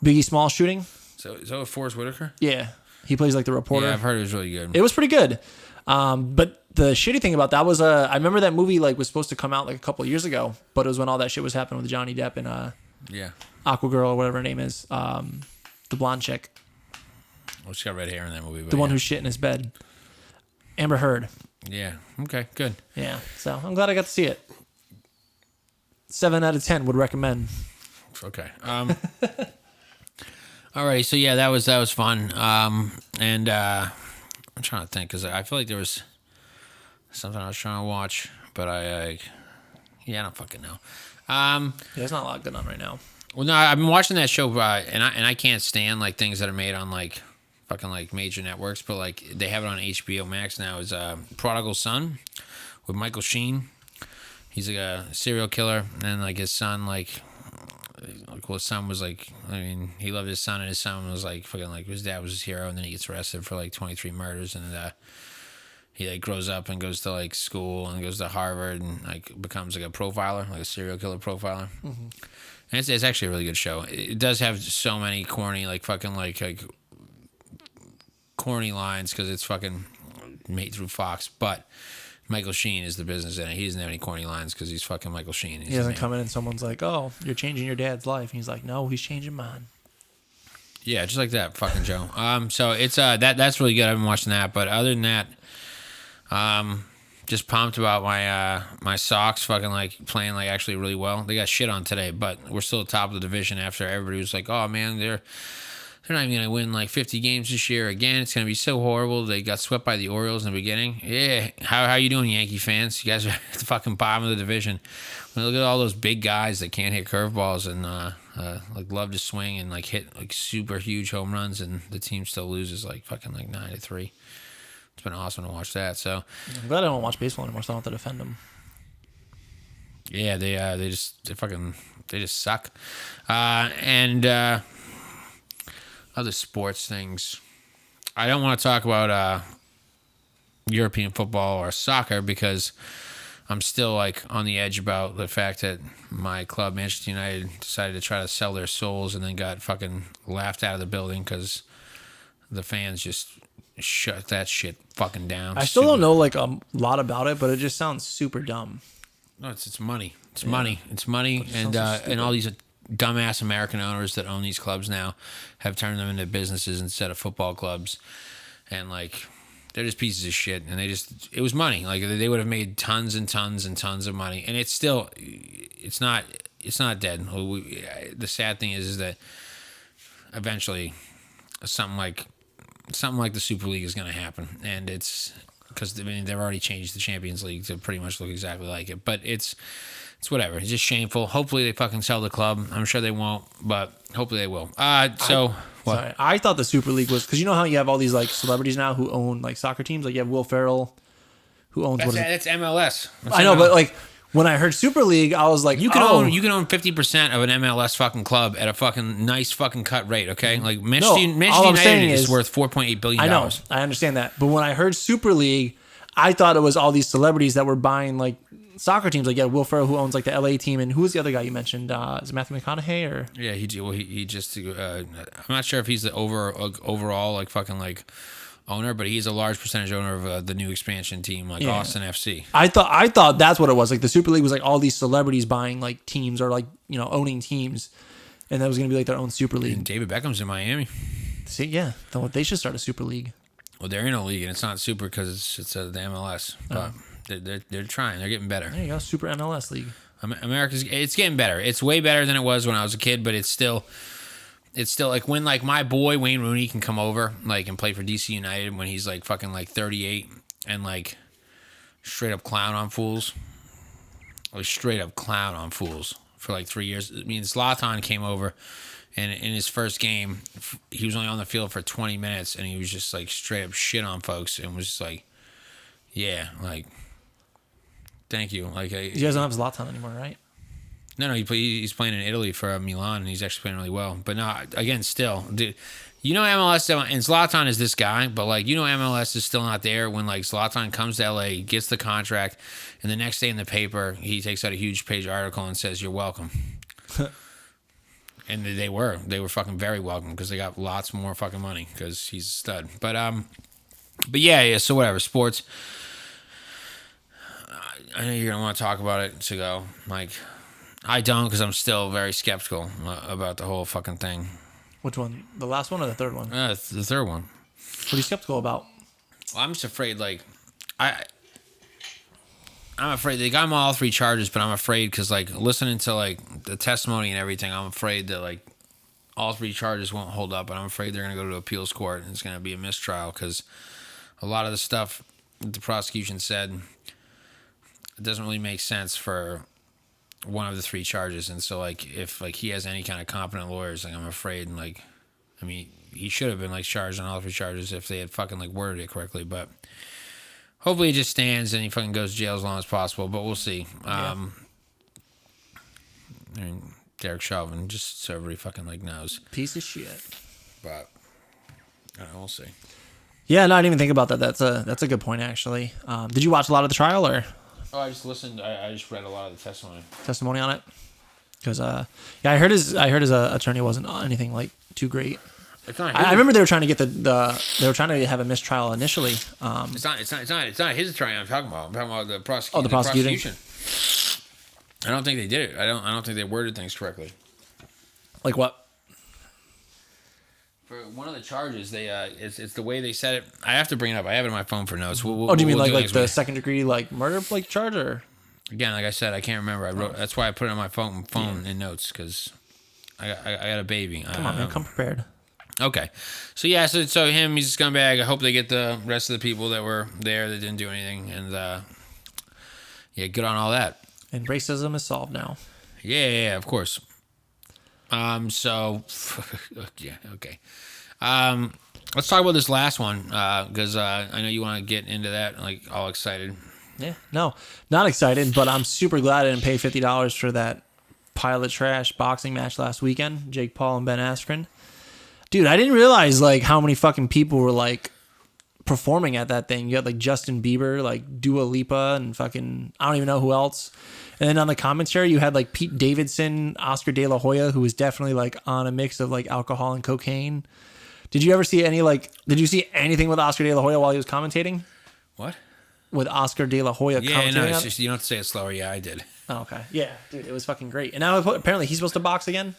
Biggie Small shooting. So is that with Forrest Whitaker? Yeah, he plays like the reporter. Yeah, I've heard it was really good. It was pretty good. But the shitty thing about that was, I remember that movie like was supposed to come out like a couple of years ago, but it was when all that shit was happening with Johnny Depp and Yeah. Aquagirl or whatever her name is, the blonde chick, Well, she got red hair in that movie. But the one yeah. who shit in his bed, Amber Heard. Yeah. Okay. Good. Yeah, so I'm glad I got to see it. 7 out of 10 would recommend. Okay. All right. So yeah, that was fun. And I'm trying to think because I feel like there was something I was trying to watch, but I don't fucking know. Yeah, there's not a lot going on right now. Well, no, I've been watching that show, and I can't stand like things that are made on like fucking like major networks, but like they have it on HBO Max now. Is Prodigal Son with Michael Sheen. He's like a serial killer, and like his son, well, his son was like, I mean, he loved his son, and his son was like fucking like his dad was his hero, and then he gets arrested for like 23 murders, and he like grows up and goes to like school and goes to Harvard and like becomes like a profiler, like a serial killer profiler. Mm-hmm. And it's actually a really good show. It does have so many corny, like fucking like corny lines because it's fucking made through Fox, but Michael Sheen is the business in it. He doesn't have any corny lines because he's fucking Michael Sheen. He doesn't come in and someone's like, "Oh, you're changing your dad's life." And he's like, "No, he's changing mine." Yeah, just like that, fucking Joe. So it's that's really good. I've been watching that, but other than that, just pumped about my Sox fucking like playing like actually really well. They got shit on today, but we're still top of the division after everybody was like, "Oh man, they're not even gonna win like 50 games this year again. It's gonna be so horrible." They got swept by the Orioles in the beginning. Yeah, how you doing, Yankee fans? You guys are at the fucking bottom of the division. Look at all those big guys that can't hit curveballs and like love to swing and like hit like super huge home runs, and the team still loses like fucking like 9-3. It's been awesome to watch that. So I'm glad I don't watch baseball anymore, so I don't have to defend them. yeah, they just suck. And other sports things. I don't want to talk about European football or soccer because I'm still like on the edge about the fact that my club, Manchester United, decided to try to sell their souls and then got fucking laughed out of the building because the fans just shut that shit fucking down. I still don't know like a lot about it, but it just sounds super dumb. No, it's money. It's money. It's money, and all these dumbass American owners that own these clubs now have turned them into businesses instead of football clubs, and like they're just pieces of shit. And it was money. Like they would have made tons and tons and tons of money, and it's not dead. The sad thing is that eventually something like the Super League is going to happen, and it's because they've already changed the Champions League to pretty much look exactly like it. But it's whatever. It's just shameful. Hopefully they fucking sell the club. I'm sure they won't, but hopefully they will. What? Sorry, I thought the Super League was because you know how you have all these like celebrities now who own like soccer teams. Like you have Will Ferrell, who owns that's MLS. I know, but like when I heard Super League, I was like, you can own 50% of an MLS fucking club at a fucking nice fucking cut rate. Okay, like Manchester United is worth $4.8 billion. I know, I understand that, but when I heard Super League, I thought it was all these celebrities that were buying like soccer teams. Like Will Ferrell, who owns like the LA team, and who was the other guy you mentioned? Is it Matthew McConaughey or? Yeah, he just. I'm not sure if he's the overall like fucking like owner, but he's a large percentage owner of the new expansion team, like Austin FC. I thought that's what it was. Like the Super League was like all these celebrities buying like teams or like owning teams, and that was gonna be like their own Super League. And David Beckham's in Miami. See, yeah, they should start a Super League. Well, they're in a league, and it's not super because it's the MLS, but they're trying. They're getting better. There you go, Super MLS League. It's getting better. It's way better than it was when I was a kid, but it's still like when like my boy Wayne Rooney can come over like and play for DC United when he's like fucking like 38 and like straight up clown on fools. Like straight up clown on fools for like 3 years. I mean, Zlatan came over. And in his first game, he was only on the field for 20 minutes, and he was just like straight up shit on folks, and was just like, "Yeah, like, thank you." Like, you guys don't have Zlatan anymore, right? No, he's playing in Italy for Milan, and he's actually playing really well. But no, again, still, dude, MLS and Zlatan is this guy, but like MLS is still not there when like Zlatan comes to LA, gets the contract, and the next day in the paper he takes out a huge page article and says, "You're welcome." And they were fucking very welcome because they got lots more fucking money because he's a stud. But yeah. So whatever, sports. I know you're gonna want to talk about it to go. Like, I don't because I'm still very skeptical about the whole fucking thing. Which one? The last one or the third one? The third one. What are you skeptical about? Well, I'm just afraid. Like, I'm afraid they got him all 3 charges, but I'm afraid because like listening to like the testimony and everything, I'm afraid that like all 3 charges won't hold up, and I'm afraid they're gonna go to appeals court and it's gonna be a mistrial because a lot of the stuff that the prosecution said it doesn't really make sense for one of the 3 charges, and so like if like he has any kind of competent lawyers, like I'm afraid, and like I mean he should have been like charged on all 3 charges if they had fucking like worded it correctly, but. Hopefully he just stands and he fucking goes to jail as long as possible, but we'll see. I mean, Derek Chauvin, just so everybody fucking like knows. Piece of shit. But I don't know, we'll see. Yeah, no, I didn't even think about that. That's a good point actually. Did you watch a lot of the trial or? Oh, I just listened. I just read a lot of the testimony on it. Because I heard his attorney wasn't anything like too great. I remember they were trying to get they were trying to have a mistrial initially. It's not his attorney I'm talking about. I'm talking about the prosecution. Oh, the prosecution. I don't think they did it. I don't think they worded things correctly. Like what? For one of the charges, they it's the way they said it. I have to bring it up. I have it on my phone for notes. Do you mean like the second degree like murder like charge or? Again, like I said, I can't remember. I wrote. That's why I put it on my phone in notes because I got a baby. Come on, man, come prepared. Okay, so yeah, so him, he's a scumbag. I hope they get the rest of the people that were there that didn't do anything, and yeah, good on all that. And racism is solved now. Yeah, of course. So yeah, okay. Let's talk about this last one because I know you want to get into that, like all excited. Yeah, no, not excited, but I'm super glad I didn't pay $50 for that pile of trash boxing match last weekend. Jake Paul and Ben Askren. Dude, I didn't realize like how many fucking people were like performing at that thing. You had like Justin Bieber, like Dua Lipa, and fucking I don't even know who else. And then on the commentary, you had like Pete Davidson, Oscar De La Hoya, who was definitely like on a mix of like alcohol and cocaine. Did you ever see any like? Did you see anything with Oscar De La Hoya while he was commentating? What? with Oscar De La Hoya. Yeah, no, commentating it's on it. just, you don't have to say it slower. Yeah, I did. Oh, okay. Yeah, dude, it was fucking great. And now apparently he's supposed to box again.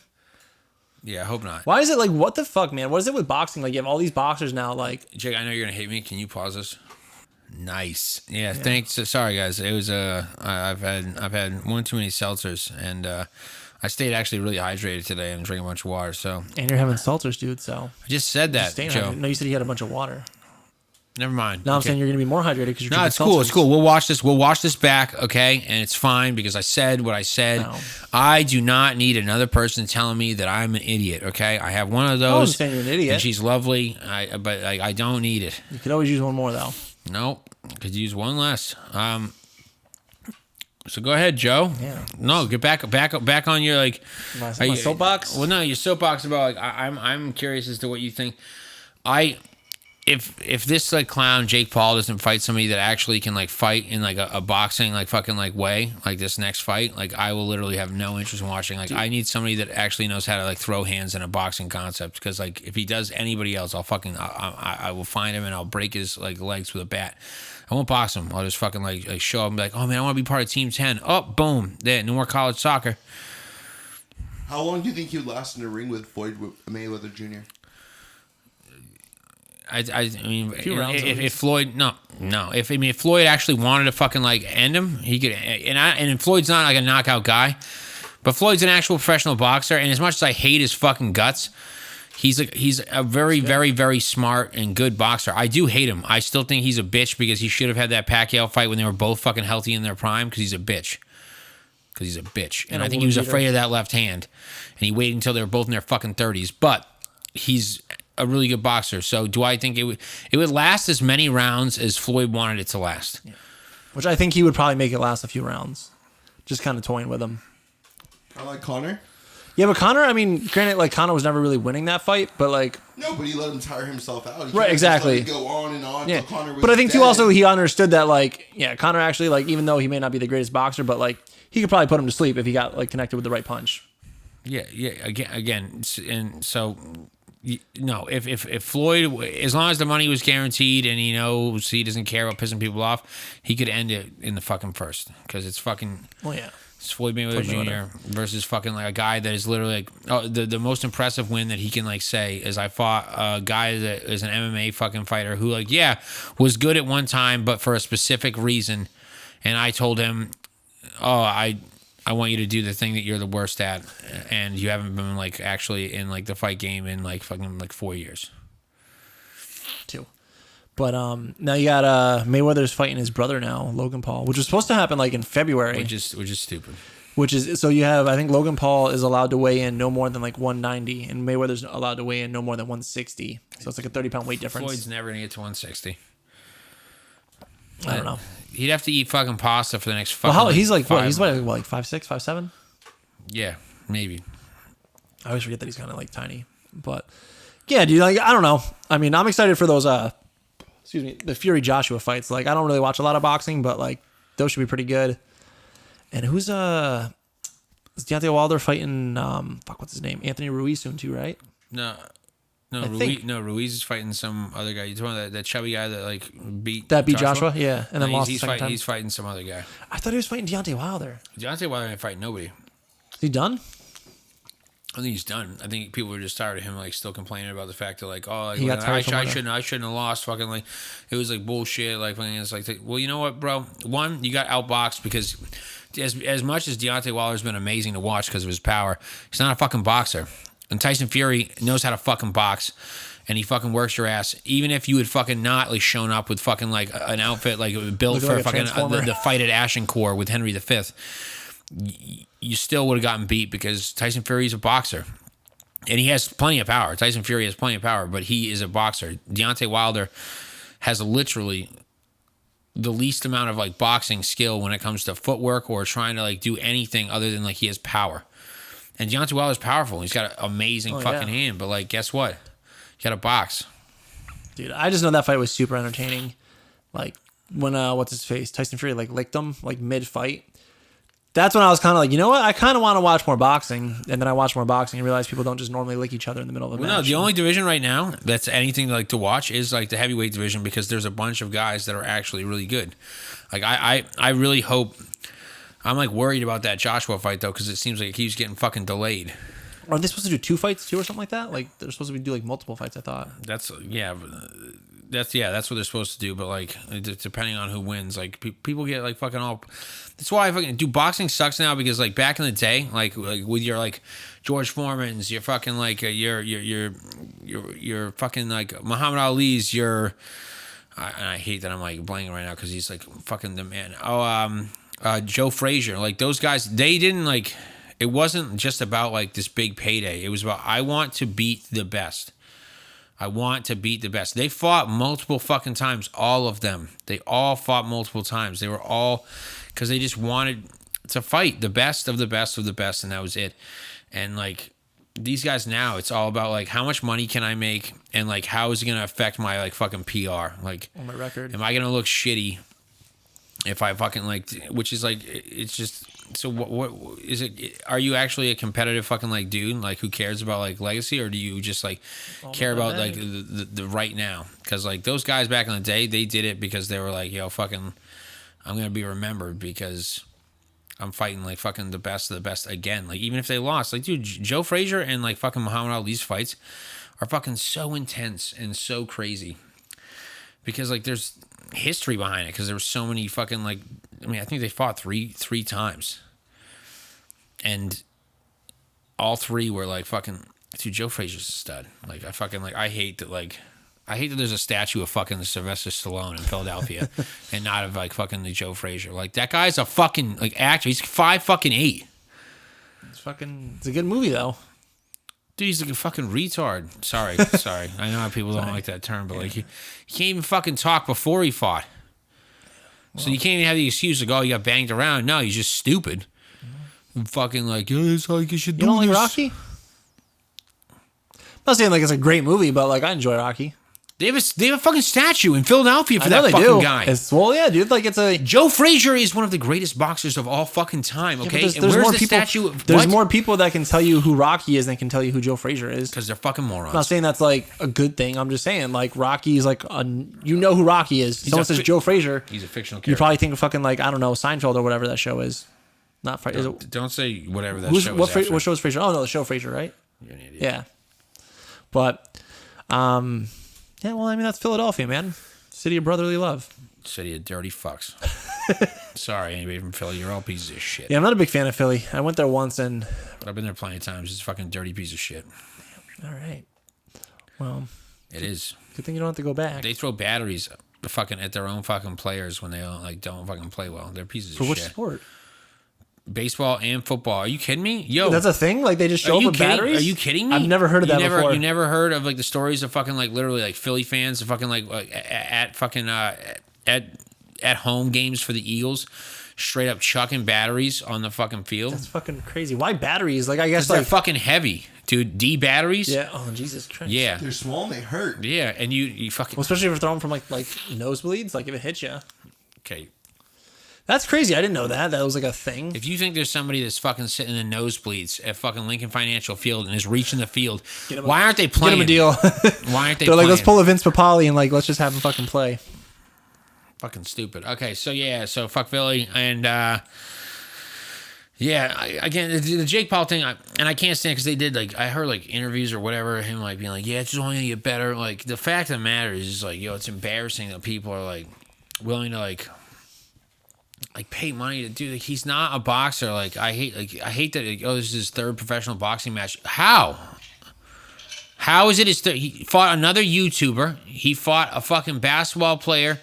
Yeah, I hope not. Why is it like, what the fuck, man? What is it with boxing? Like, you have all these boxers now, like... Jake, I know you're gonna hate me. Can you pause this? Nice. Yeah, thanks. Sorry, guys. It was I've had one too many seltzers, and I stayed actually really hydrated today and drank a bunch of water. So And you're having seltzers, dude, so... I just said that, Staying Joe. hydrated. No, you said you had a bunch of water. Never mind. Now I'm saying you're going to be more hydrated because you're No, drinking it's cool. seltzers. It's cool. We'll watch this. We'll watch this back, okay? And it's fine because I said what I said. No. I do not need another person telling me that I'm an idiot, okay? I have one of I those. wasn't saying you're an idiot. And she's lovely, but I don't need it. You could always use one more, though. Nope. Could use one less. So go ahead, Joe. Yeah. No, get back on your like. My soapbox? Well, no, your soapbox about like I'm curious as to what you think. If this like clown Jake Paul doesn't fight somebody that actually can like fight in like a boxing like fucking like way like this next fight, like I will literally have no interest in watching. Like I need somebody that actually knows how to like throw hands in a boxing concept, because like if he does anybody else, I will find him and I'll break his like legs with a bat. I won't box him. I'll just fucking like show up and be like, oh man, I want to be part of Team 10. Oh, boom, there, no more college soccer. How long do you think he would last in the ring with Floyd Mayweather Jr.? I mean, rounds if Floyd if Floyd actually wanted to fucking like end him, he could. And Floyd's not like a knockout guy, but Floyd's an actual professional boxer. And as much as I hate his fucking guts, he's a very very very smart and good boxer. I do hate him. I still think he's a bitch because he should have had that Pacquiao fight when they were both fucking healthy in their prime, because he's a bitch. And I think he was afraid of that left hand, and he waited until they were both in their fucking 30s. But he's a really good boxer. So do I think it would last as many rounds as Floyd wanted it to last? Yeah. Which I think he would probably make it last a few rounds. Just kind of toying with him. Kind of like Conor? Yeah, but Conor, I mean, granted, like Conor was never really winning that fight, but like... No, but he let him tire himself out. He Right, can't exactly. just let it go on and on Yeah. till Conor was But I think too dead. also he understood that like, yeah, Conor actually like, even though he may not be the greatest boxer, but like he could probably put him to sleep if he got like connected with the right punch. Yeah. Again, and so... No, if Floyd, as long as the money was guaranteed and he knows he doesn't care about pissing people off, he could end it in the fucking first, because it's fucking... Well, yeah. It's Floyd Mayweather Jr. versus fucking like a guy that is literally like the most impressive win that he can like say is I fought a guy that is an MMA fucking fighter who like was good at one time but for a specific reason, and I told him, oh, I want you to do the thing that you're the worst at, and you haven't been like actually in like the fight game in like fucking like 4 years. 2. But now you got Mayweather's fighting his brother now, Logan Paul, which was supposed to happen like in February. Which is stupid. Which is, so you have, I think Logan Paul is allowed to weigh in no more than like 190, and Mayweather's allowed to weigh in no more than 160. So it's like a 30-pound weight difference. Floyd's never gonna get to 160. I don't know. He'd have to eat fucking pasta for the next fucking. Well, he's like, what? 5 He's what, like 5'6", 5'7"? Yeah, maybe. I always forget that he's kind of like tiny. But yeah, dude, like, I don't know. I mean, I'm excited for those, the Fury Joshua fights. Like, I don't really watch a lot of boxing, but like, those should be pretty good. And who's, is Deontay Wilder fighting, what's his name? Anthony Ruiz soon too, right? No, think. Ruiz is fighting some other guy. You talking about that chubby guy that like beat Joshua? Yeah, and then lost the second time. He's fighting some other guy. I thought he was fighting Deontay Wilder. Deontay Wilder ain't fighting nobody. Is he done? I think he's done. I think people were just tired of him like still complaining about the fact that like, oh, like, He got tired I shouldn't have lost. Fucking like it was like bullshit. Like it's like, well, you know what, bro? One, you got outboxed because as much as Deontay Wilder's been amazing to watch because of his power, he's not a fucking boxer. And Tyson Fury knows how to fucking box, and he fucking works your ass. Even if you had fucking not like shown up with fucking like an outfit like built for like fucking the fight at Agincourt with Henry V, you still would have gotten beat because Tyson Fury is a boxer. And he has plenty of power. Tyson Fury has plenty of power, but he is a boxer. Deontay Wilder has literally the least amount of like boxing skill when it comes to footwork or trying to like do anything other than like he has power. And Deontay Wilder's powerful. He's got an amazing fucking hand, but like, guess what? He got a box. Dude, I just know that fight was super entertaining. Like when what's his face? Tyson Fury like licked him like mid-fight. That's when I was kind of like, you know what? I kind of want to watch more boxing. And then I watched more boxing and realized people don't just normally lick each other in the middle of a match. No, the only division right now that's anything like to watch is like the heavyweight division because there's a bunch of guys that are actually really good. Like I really hope. I'm like worried about that Joshua fight though because it seems like it keeps getting fucking delayed. Are they supposed to do 2 fights too or something like that? Like they're supposed to do like multiple fights. I thought. That's what they're supposed to do. But like depending on who wins, like people get like fucking all. That's why I fucking do. Boxing sucks now because like back in the day, like with your like George Foreman's, your fucking like your fucking like Muhammad Ali's, and I hate that I'm like blanking right now because he's like fucking the man. Joe Frazier, like those guys, they didn't like. It wasn't just about like this big payday. It was about I want to beat the best. I want to beat the best. They fought multiple fucking times, all of them. They all fought multiple times. They were all because they just wanted to fight the best of the best of the best, and that was it. And like these guys now, it's all about like how much money can I make, and like how is it gonna affect my like fucking PR? Like On my record. am I gonna look shitty if I fucking like? Which is like it's just. So what is it? Are you actually a competitive fucking like dude? Like who cares about like legacy, or do you just like care about like the right now? Because like those guys back in the day, they did it because they were like, yo, fucking, I'm gonna be remembered because I'm fighting like fucking the best of the best again. Like even if they lost, like dude, Joe Frazier and like fucking Muhammad Ali's fights are fucking so intense and so crazy because like there's history behind it because there were so many fucking like. I mean, I think they fought three times, and all 3 were like fucking. Dude, Joe Frazier's a stud. Like I fucking like. I hate that there's a statue of fucking Sylvester Stallone in Philadelphia, and not of like fucking the Joe Frazier. Like that guy's a fucking like actor. He's 5'8". It's a good movie though. Dude, he's like a fucking retard. Sorry. I know how people don't like that term, but like he can't even fucking talk before he fought. So you can't even have the excuse like, oh, you got banged around. No, he's just stupid. Fucking like, yeah, it's like you should do You don't like this. Rocky? I'm not saying like it's a great movie, but like I enjoy Rocky. They have a fucking statue in Philadelphia for I know that they fucking do. guy. Yeah, dude. Like it's a. Joe Frazier is one of the greatest boxers of all fucking time. Okay, There's and where's more the people. statue? There's more people that can tell you who Rocky is than can tell you who Joe Frazier is. Because they're fucking morons. I'm not saying that's like a good thing. I'm just saying like Rocky's like you know who Rocky is. Someone says Joe Frazier. He's a fictional character. You probably think of fucking like I don't know Seinfeld or whatever that show is. Not Frazier. Don't say whatever that show is. What show is Frazier? Oh no, the show Frazier, right? You're an idiot. Yeah. But yeah, well, I mean that's Philadelphia, man. City of brotherly love. City of dirty fucks. Sorry, anybody from Philly, you're all pieces of shit. Yeah, I'm not a big fan of Philly. I went there once and. But I've been there plenty of times. It's a fucking dirty piece of shit. All right. Well. It is. Good thing you don't have to go back. They throw batteries fucking at their own fucking players when they don't fucking play well. They're pieces of shit. For which sport? Baseball and football. Are you kidding me? Yo, that's a thing? Like they just show up with batteries? Are you kidding me? I've never heard of that before. You never heard of like the stories of fucking like literally like Philly fans fucking like at fucking at home games for the Eagles, straight up chucking batteries on the fucking field. That's fucking crazy. Why batteries? Like I guess they're like fucking heavy, dude. D batteries. Yeah. Oh Jesus Christ. Yeah. They're small and they hurt. Yeah, and you fucking. Well, especially if you're throwing from like nosebleeds, like if it hits you. Okay. That's crazy. I didn't know that. That was like a thing. If you think there's somebody that's fucking sitting in the nosebleeds at fucking Lincoln Financial Field and is reaching the field, why aren't they playing? Get him a deal. Why aren't they They're playing? like, let's pull a Vince Papali and like, let's just have him fucking play. Fucking stupid. Okay, so fuck Philly. And again, the Jake Paul thing, and I can't stand because they did like, I heard like interviews or whatever, him like being like, yeah, it's just only gonna get better. Like the fact of the matter is like, yo, it's embarrassing that people are like willing to like pay money to do. Like, he's not a boxer. Like I hate that. Like, oh, this is his 3rd professional boxing match. How is it his third? He fought another YouTuber. He fought a fucking basketball player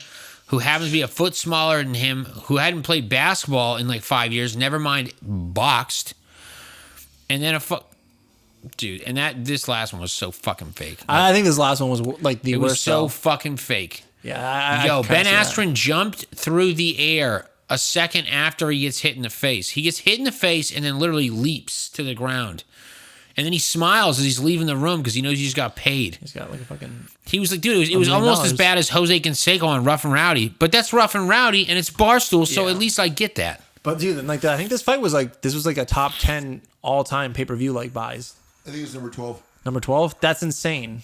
who happens to be a foot smaller than him, who hadn't played basketball in like 5 years. Never mind boxed. And then dude. And this last one was so fucking fake. Like, I think this last one was like the worst. It was so fucking fake. Yeah. Yo, Ben Askren jumped through the air a second after he gets hit in the face. He gets hit in the face and then literally leaps to the ground. And then he smiles as he's leaving the room because he knows he just got paid. He's got like a fucking... He was like, dude, it was almost as bad as Jose Canseco on Rough and Rowdy. But that's Rough and Rowdy and it's Barstool, so at least I get that. But dude, like I think this fight was like a top 10 all time pay per view like buys. I think it was number 12. Number 12. That's insane.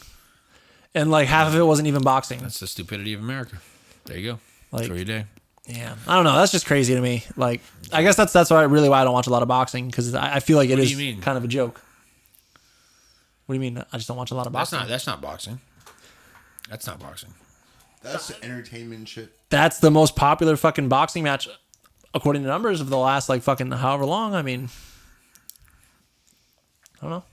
And like half of it wasn't even boxing. That's the stupidity of America. There you go. Like, That's what you do. Yeah, I don't know. That's just crazy to me. Like, I guess that's why I don't watch a lot of boxing because I feel like it is kind of a joke. What do you mean? I just don't watch a lot of boxing. That's not boxing. That's not boxing. That's entertainment shit. That's the most popular fucking boxing match according to numbers of the last like fucking however long. I mean, I don't know.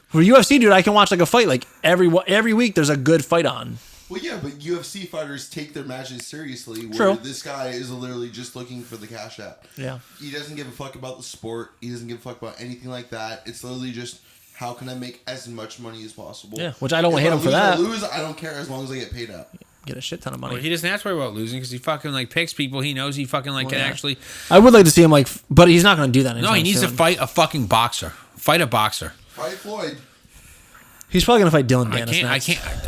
For UFC, dude, I can watch like a fight like every week. There's a good fight on. Well, yeah, but UFC fighters take their matches seriously. Where True. This guy is literally just looking for the cash app. Yeah. He doesn't give a fuck about the sport. He doesn't give a fuck about anything like that. It's literally just, how can I make as much money as possible? Yeah, which I don't hate him for that. If I lose, I don't care as long as I get paid out. Get a shit ton of money. Well, he doesn't have to worry about losing because he fucking like picks people. He knows he fucking like can actually. I would like to see him like, but he's not going to do that. No, he needs to fight a fucking boxer. Fight a boxer. Fight Floyd. He's probably gonna fight Dylan Dennis.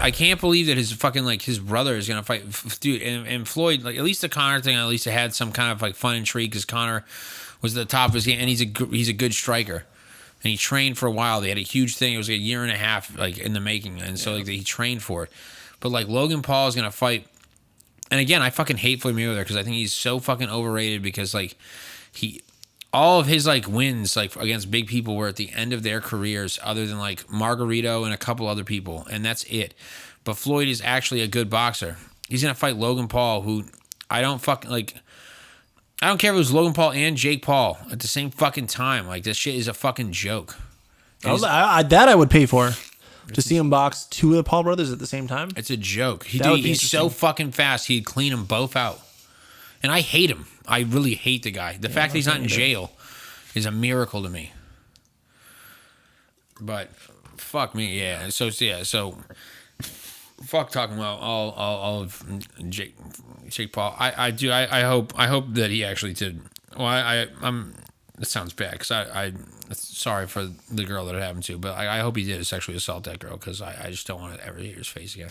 I can't believe that his fucking like his brother is gonna fight, dude. And Floyd, like at least the Conor thing, at least it had some kind of like fun intrigue because Conor was at the top of his game, and he's a good striker, and he trained for a while. They had a huge thing. It was like a year and a half like in the making, and so like he trained for it. But like Logan Paul is gonna fight, and again, I fucking hate Floyd Mayweather because I think he's so fucking overrated because like all of his like wins like against big people were at the end of their careers, other than like Margarito and a couple other people, and that's it. But Floyd is actually a good boxer. He's gonna fight Logan Paul, who I don't fucking like. I don't care if it was Logan Paul and Jake Paul at the same fucking time. Like this shit is a fucking joke. I would pay for to see him box two of the Paul brothers at the same time. It's a joke. He's so fucking fast. He'd clean them both out. And I hate him. I really hate the guy. The fact that he's not in jail is a miracle to me. But fuck me, yeah. So fuck talking about all of Jake Paul. I hope that he actually did. Well, I'm. It sounds bad because I sorry for the girl that it happened to, but I hope he did sexually assault that girl because I just don't want to ever hear his face again.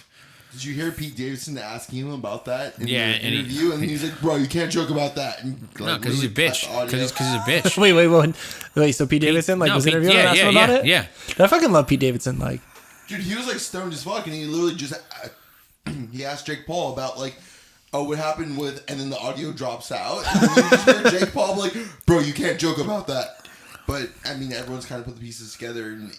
Did you hear Pete Davidson asking him about that in the and interview? And he's like, "Bro, you can't joke about that." And, like, no, because he's a bitch. Because he's a bitch. wait. So Pete Davidson was interviewing and asking about it? Yeah. I fucking love Pete Davidson. Like, dude, he was like stoned as fuck, and he literally just he asked Jake Paul about like, oh, what happened with, and then the audio drops out, and then you just hear Jake Paul like, "Bro, you can't joke about that." But I mean, everyone's kind of put the pieces together, and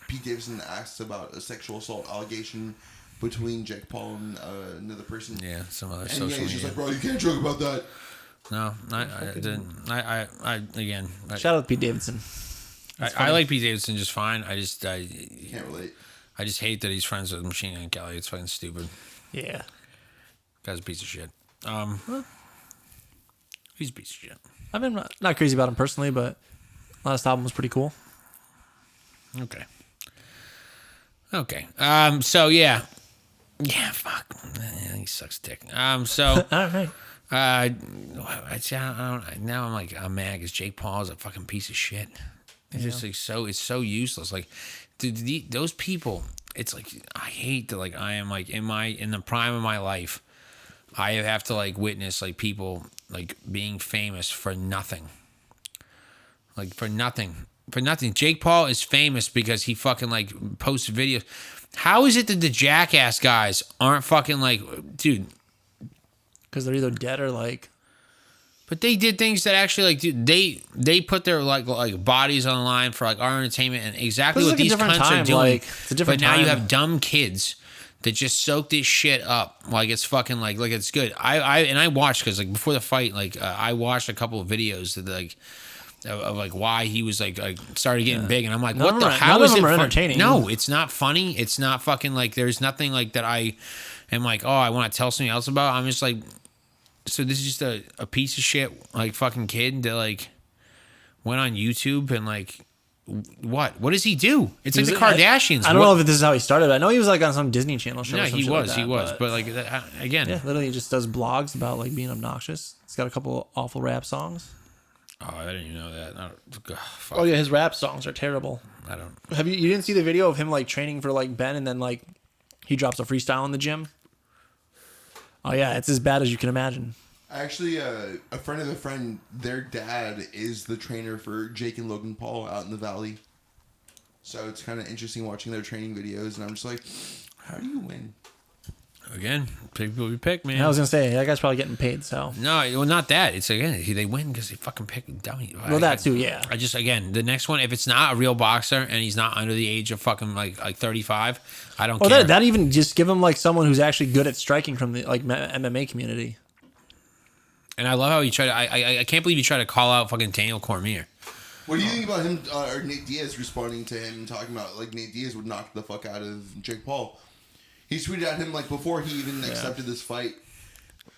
Pete Davidson asked about a sexual assault allegation between Jake Paul and another person. Yeah, some other and social he's just media. like, bro, you can't joke about that. No, I didn't. Again. Shout out Pete Davidson. I like Pete Davidson just fine. I can't relate. I just hate that he's friends with Machine Gun Kelly. It's fucking stupid. Yeah. Guy's a piece of shit. He's a piece of shit. I've been not crazy about him personally, but last album was pretty cool. Okay. So yeah. Yeah, fuck. He sucks dick. So all right. Now I'm mad because Jake Paul is a fucking piece of shit. It's just like it's so useless. Like, dude, those people. It's like I hate that. Like I am like in the prime of my life, I have to like witness like people like being famous for nothing. Like for nothing. Jake Paul is famous because he fucking like posts videos. How is it that the Jackass guys aren't fucking like, dude? Because they're either dead or like. But they did things that actually like, dude, they put their like bodies on the line for like our entertainment and exactly what these cunts are doing. Like, it's a different but now time. you have dumb kids that just soak this shit up like it's fucking like it's good. I watched because like before the fight like I watched a couple of videos that like. Of like why he was like started getting big, and I'm like, what the? How is it entertaining? No, it's not funny. It's not fucking like. There's nothing like that. I am like, oh, I want to tell something else about. I'm just like, so this is just a piece of shit like fucking kid that like went on YouTube and like what does he do? It's like the Kardashians. I don't know if this is how he started. I know he was like on some Disney Channel show. Yeah, he was, like but like again, yeah, literally just does blogs about like being obnoxious. He's got a couple awful rap songs. Oh, I didn't even know that. Oh yeah, his rap songs are terrible. I don't. Have you didn't see the video of him like training for like Ben and then like he drops a freestyle in the gym? Oh yeah, it's as bad as you can imagine. Actually, a friend of a friend, their dad is the trainer for Jake and Logan Paul out in the Valley. So it's kind of interesting watching their training videos, and I'm just like, how do you win? Again, people we pick, man. I was gonna say that guy's probably getting paid. So No, well, not that. It's again, they win because they fucking pick a dummy. well, that too, yeah. I just again the next one. If it's not a real boxer and he's not under the age of fucking like 35, I don't Or care. that even just give him like someone who's actually good at striking from the like MMA community. And I love how he tried. I can't believe he tried to call out fucking Daniel Cormier. What do you think about him or Nate Diaz responding to him and talking about like Nate Diaz would knock the fuck out of Jake Paul? He tweeted at him like before he even accepted this fight.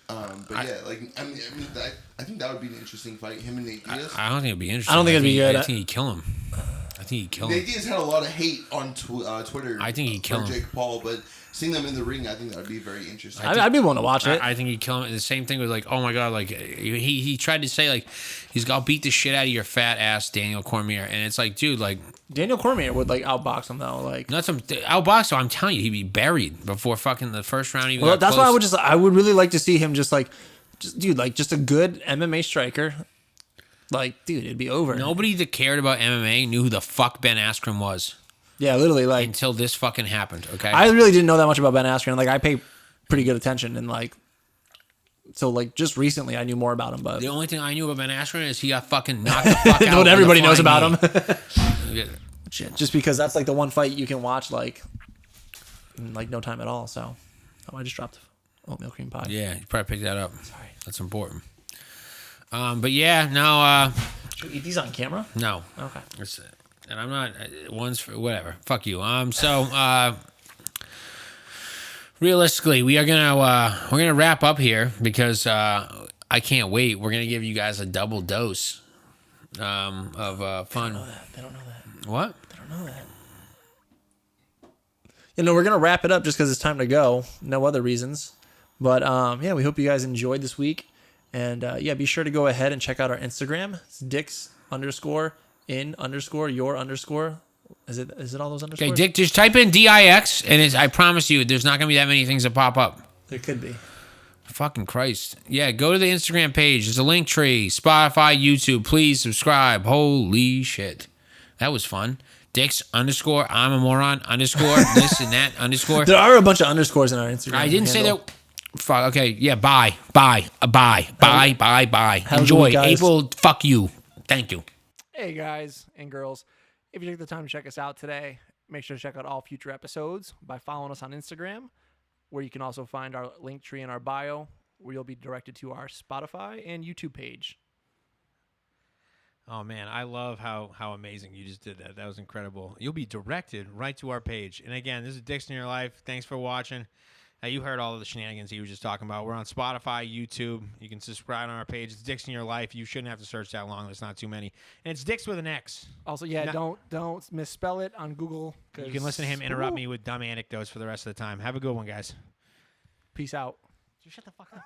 But I think that would be an interesting fight. Him and Nate Diaz. I don't think it'd be interesting. I don't think it'd be good. I think he'd kill him. Nate Diaz had a lot of hate on Twitter. I think he'd kill him. Jake Paul, but seeing them in the ring, I think that would be very interesting. I'd be willing to watch it. I think he'd kill him. The same thing with like, oh my god, like he tried to say like I'll beat the shit out of your fat ass Daniel Cormier, and it's like, dude, like Daniel Cormier would like outbox him though. Like not some outbox. I'm telling you, he'd be buried before fucking the first round. Even well, got that's close. why I would really like to see him just a good MMA striker. Like, dude, it'd be over. Nobody that cared about MMA knew who the fuck Ben Askren was Yeah, literally, like until this fucking happened. Okay, I really didn't know that much about Ben Askren. Like, I pay pretty good attention, and like, so like just recently, I knew more about him. But the only thing I knew about Ben Askren is he got fucking knocked the fuck out. what everybody with a knows about flying him. Shit, just because that's like the one fight you can watch like in like no time at all. So, I just dropped oatmeal cream pie. Yeah, you probably picked that up. Sorry. That's important. But yeah, no, Should we eat these on camera? no. Okay. And I'm not one's for whatever. Fuck you. Realistically, we're gonna wrap up here because I can't wait. We're gonna give you guys a double dose of fun. They don't know that. What? They don't know that. You know, we're gonna wrap it up just because it's time to go. No other reasons. But yeah, we hope you guys enjoyed this week. And yeah, be sure to go ahead and check out our Instagram. It's Dix_in_your_. Is it all those underscores? Okay, Dick, just type in DIX, and I promise you, there's not gonna be that many things that pop up. There could be. Fucking Christ. Yeah, go to the Instagram page. There's a link tree. Spotify, YouTube. Please subscribe. Holy shit. That was fun. Dix _ I'm a moron _ this and that _ There are a bunch of underscores in our Instagram. I didn't say handle. that. Fuck. Okay. Yeah. Bye. Enjoy. week, guys. April. Fuck you. Thank you. Hey guys and girls, if you took the time to check us out today, make sure to check out all future episodes by following us on Instagram, where you can also find our link tree in our bio, where you'll be directed to our Spotify and YouTube page. Oh man, I love how amazing you just did that. That was incredible. You'll be directed right to our page. And again, this is Dix in Your Life. Thanks for watching. You heard all of the shenanigans he was just talking about. We're on Spotify, YouTube. You can subscribe on our page. It's Dix in Your Life. You shouldn't have to search that long. There's not too many. And it's Dix with an X. Also, yeah, don't misspell it on Google. You can listen to him interrupt me with dumb anecdotes for the rest of the time. Have a good one, guys. Peace out. Shut the fuck up.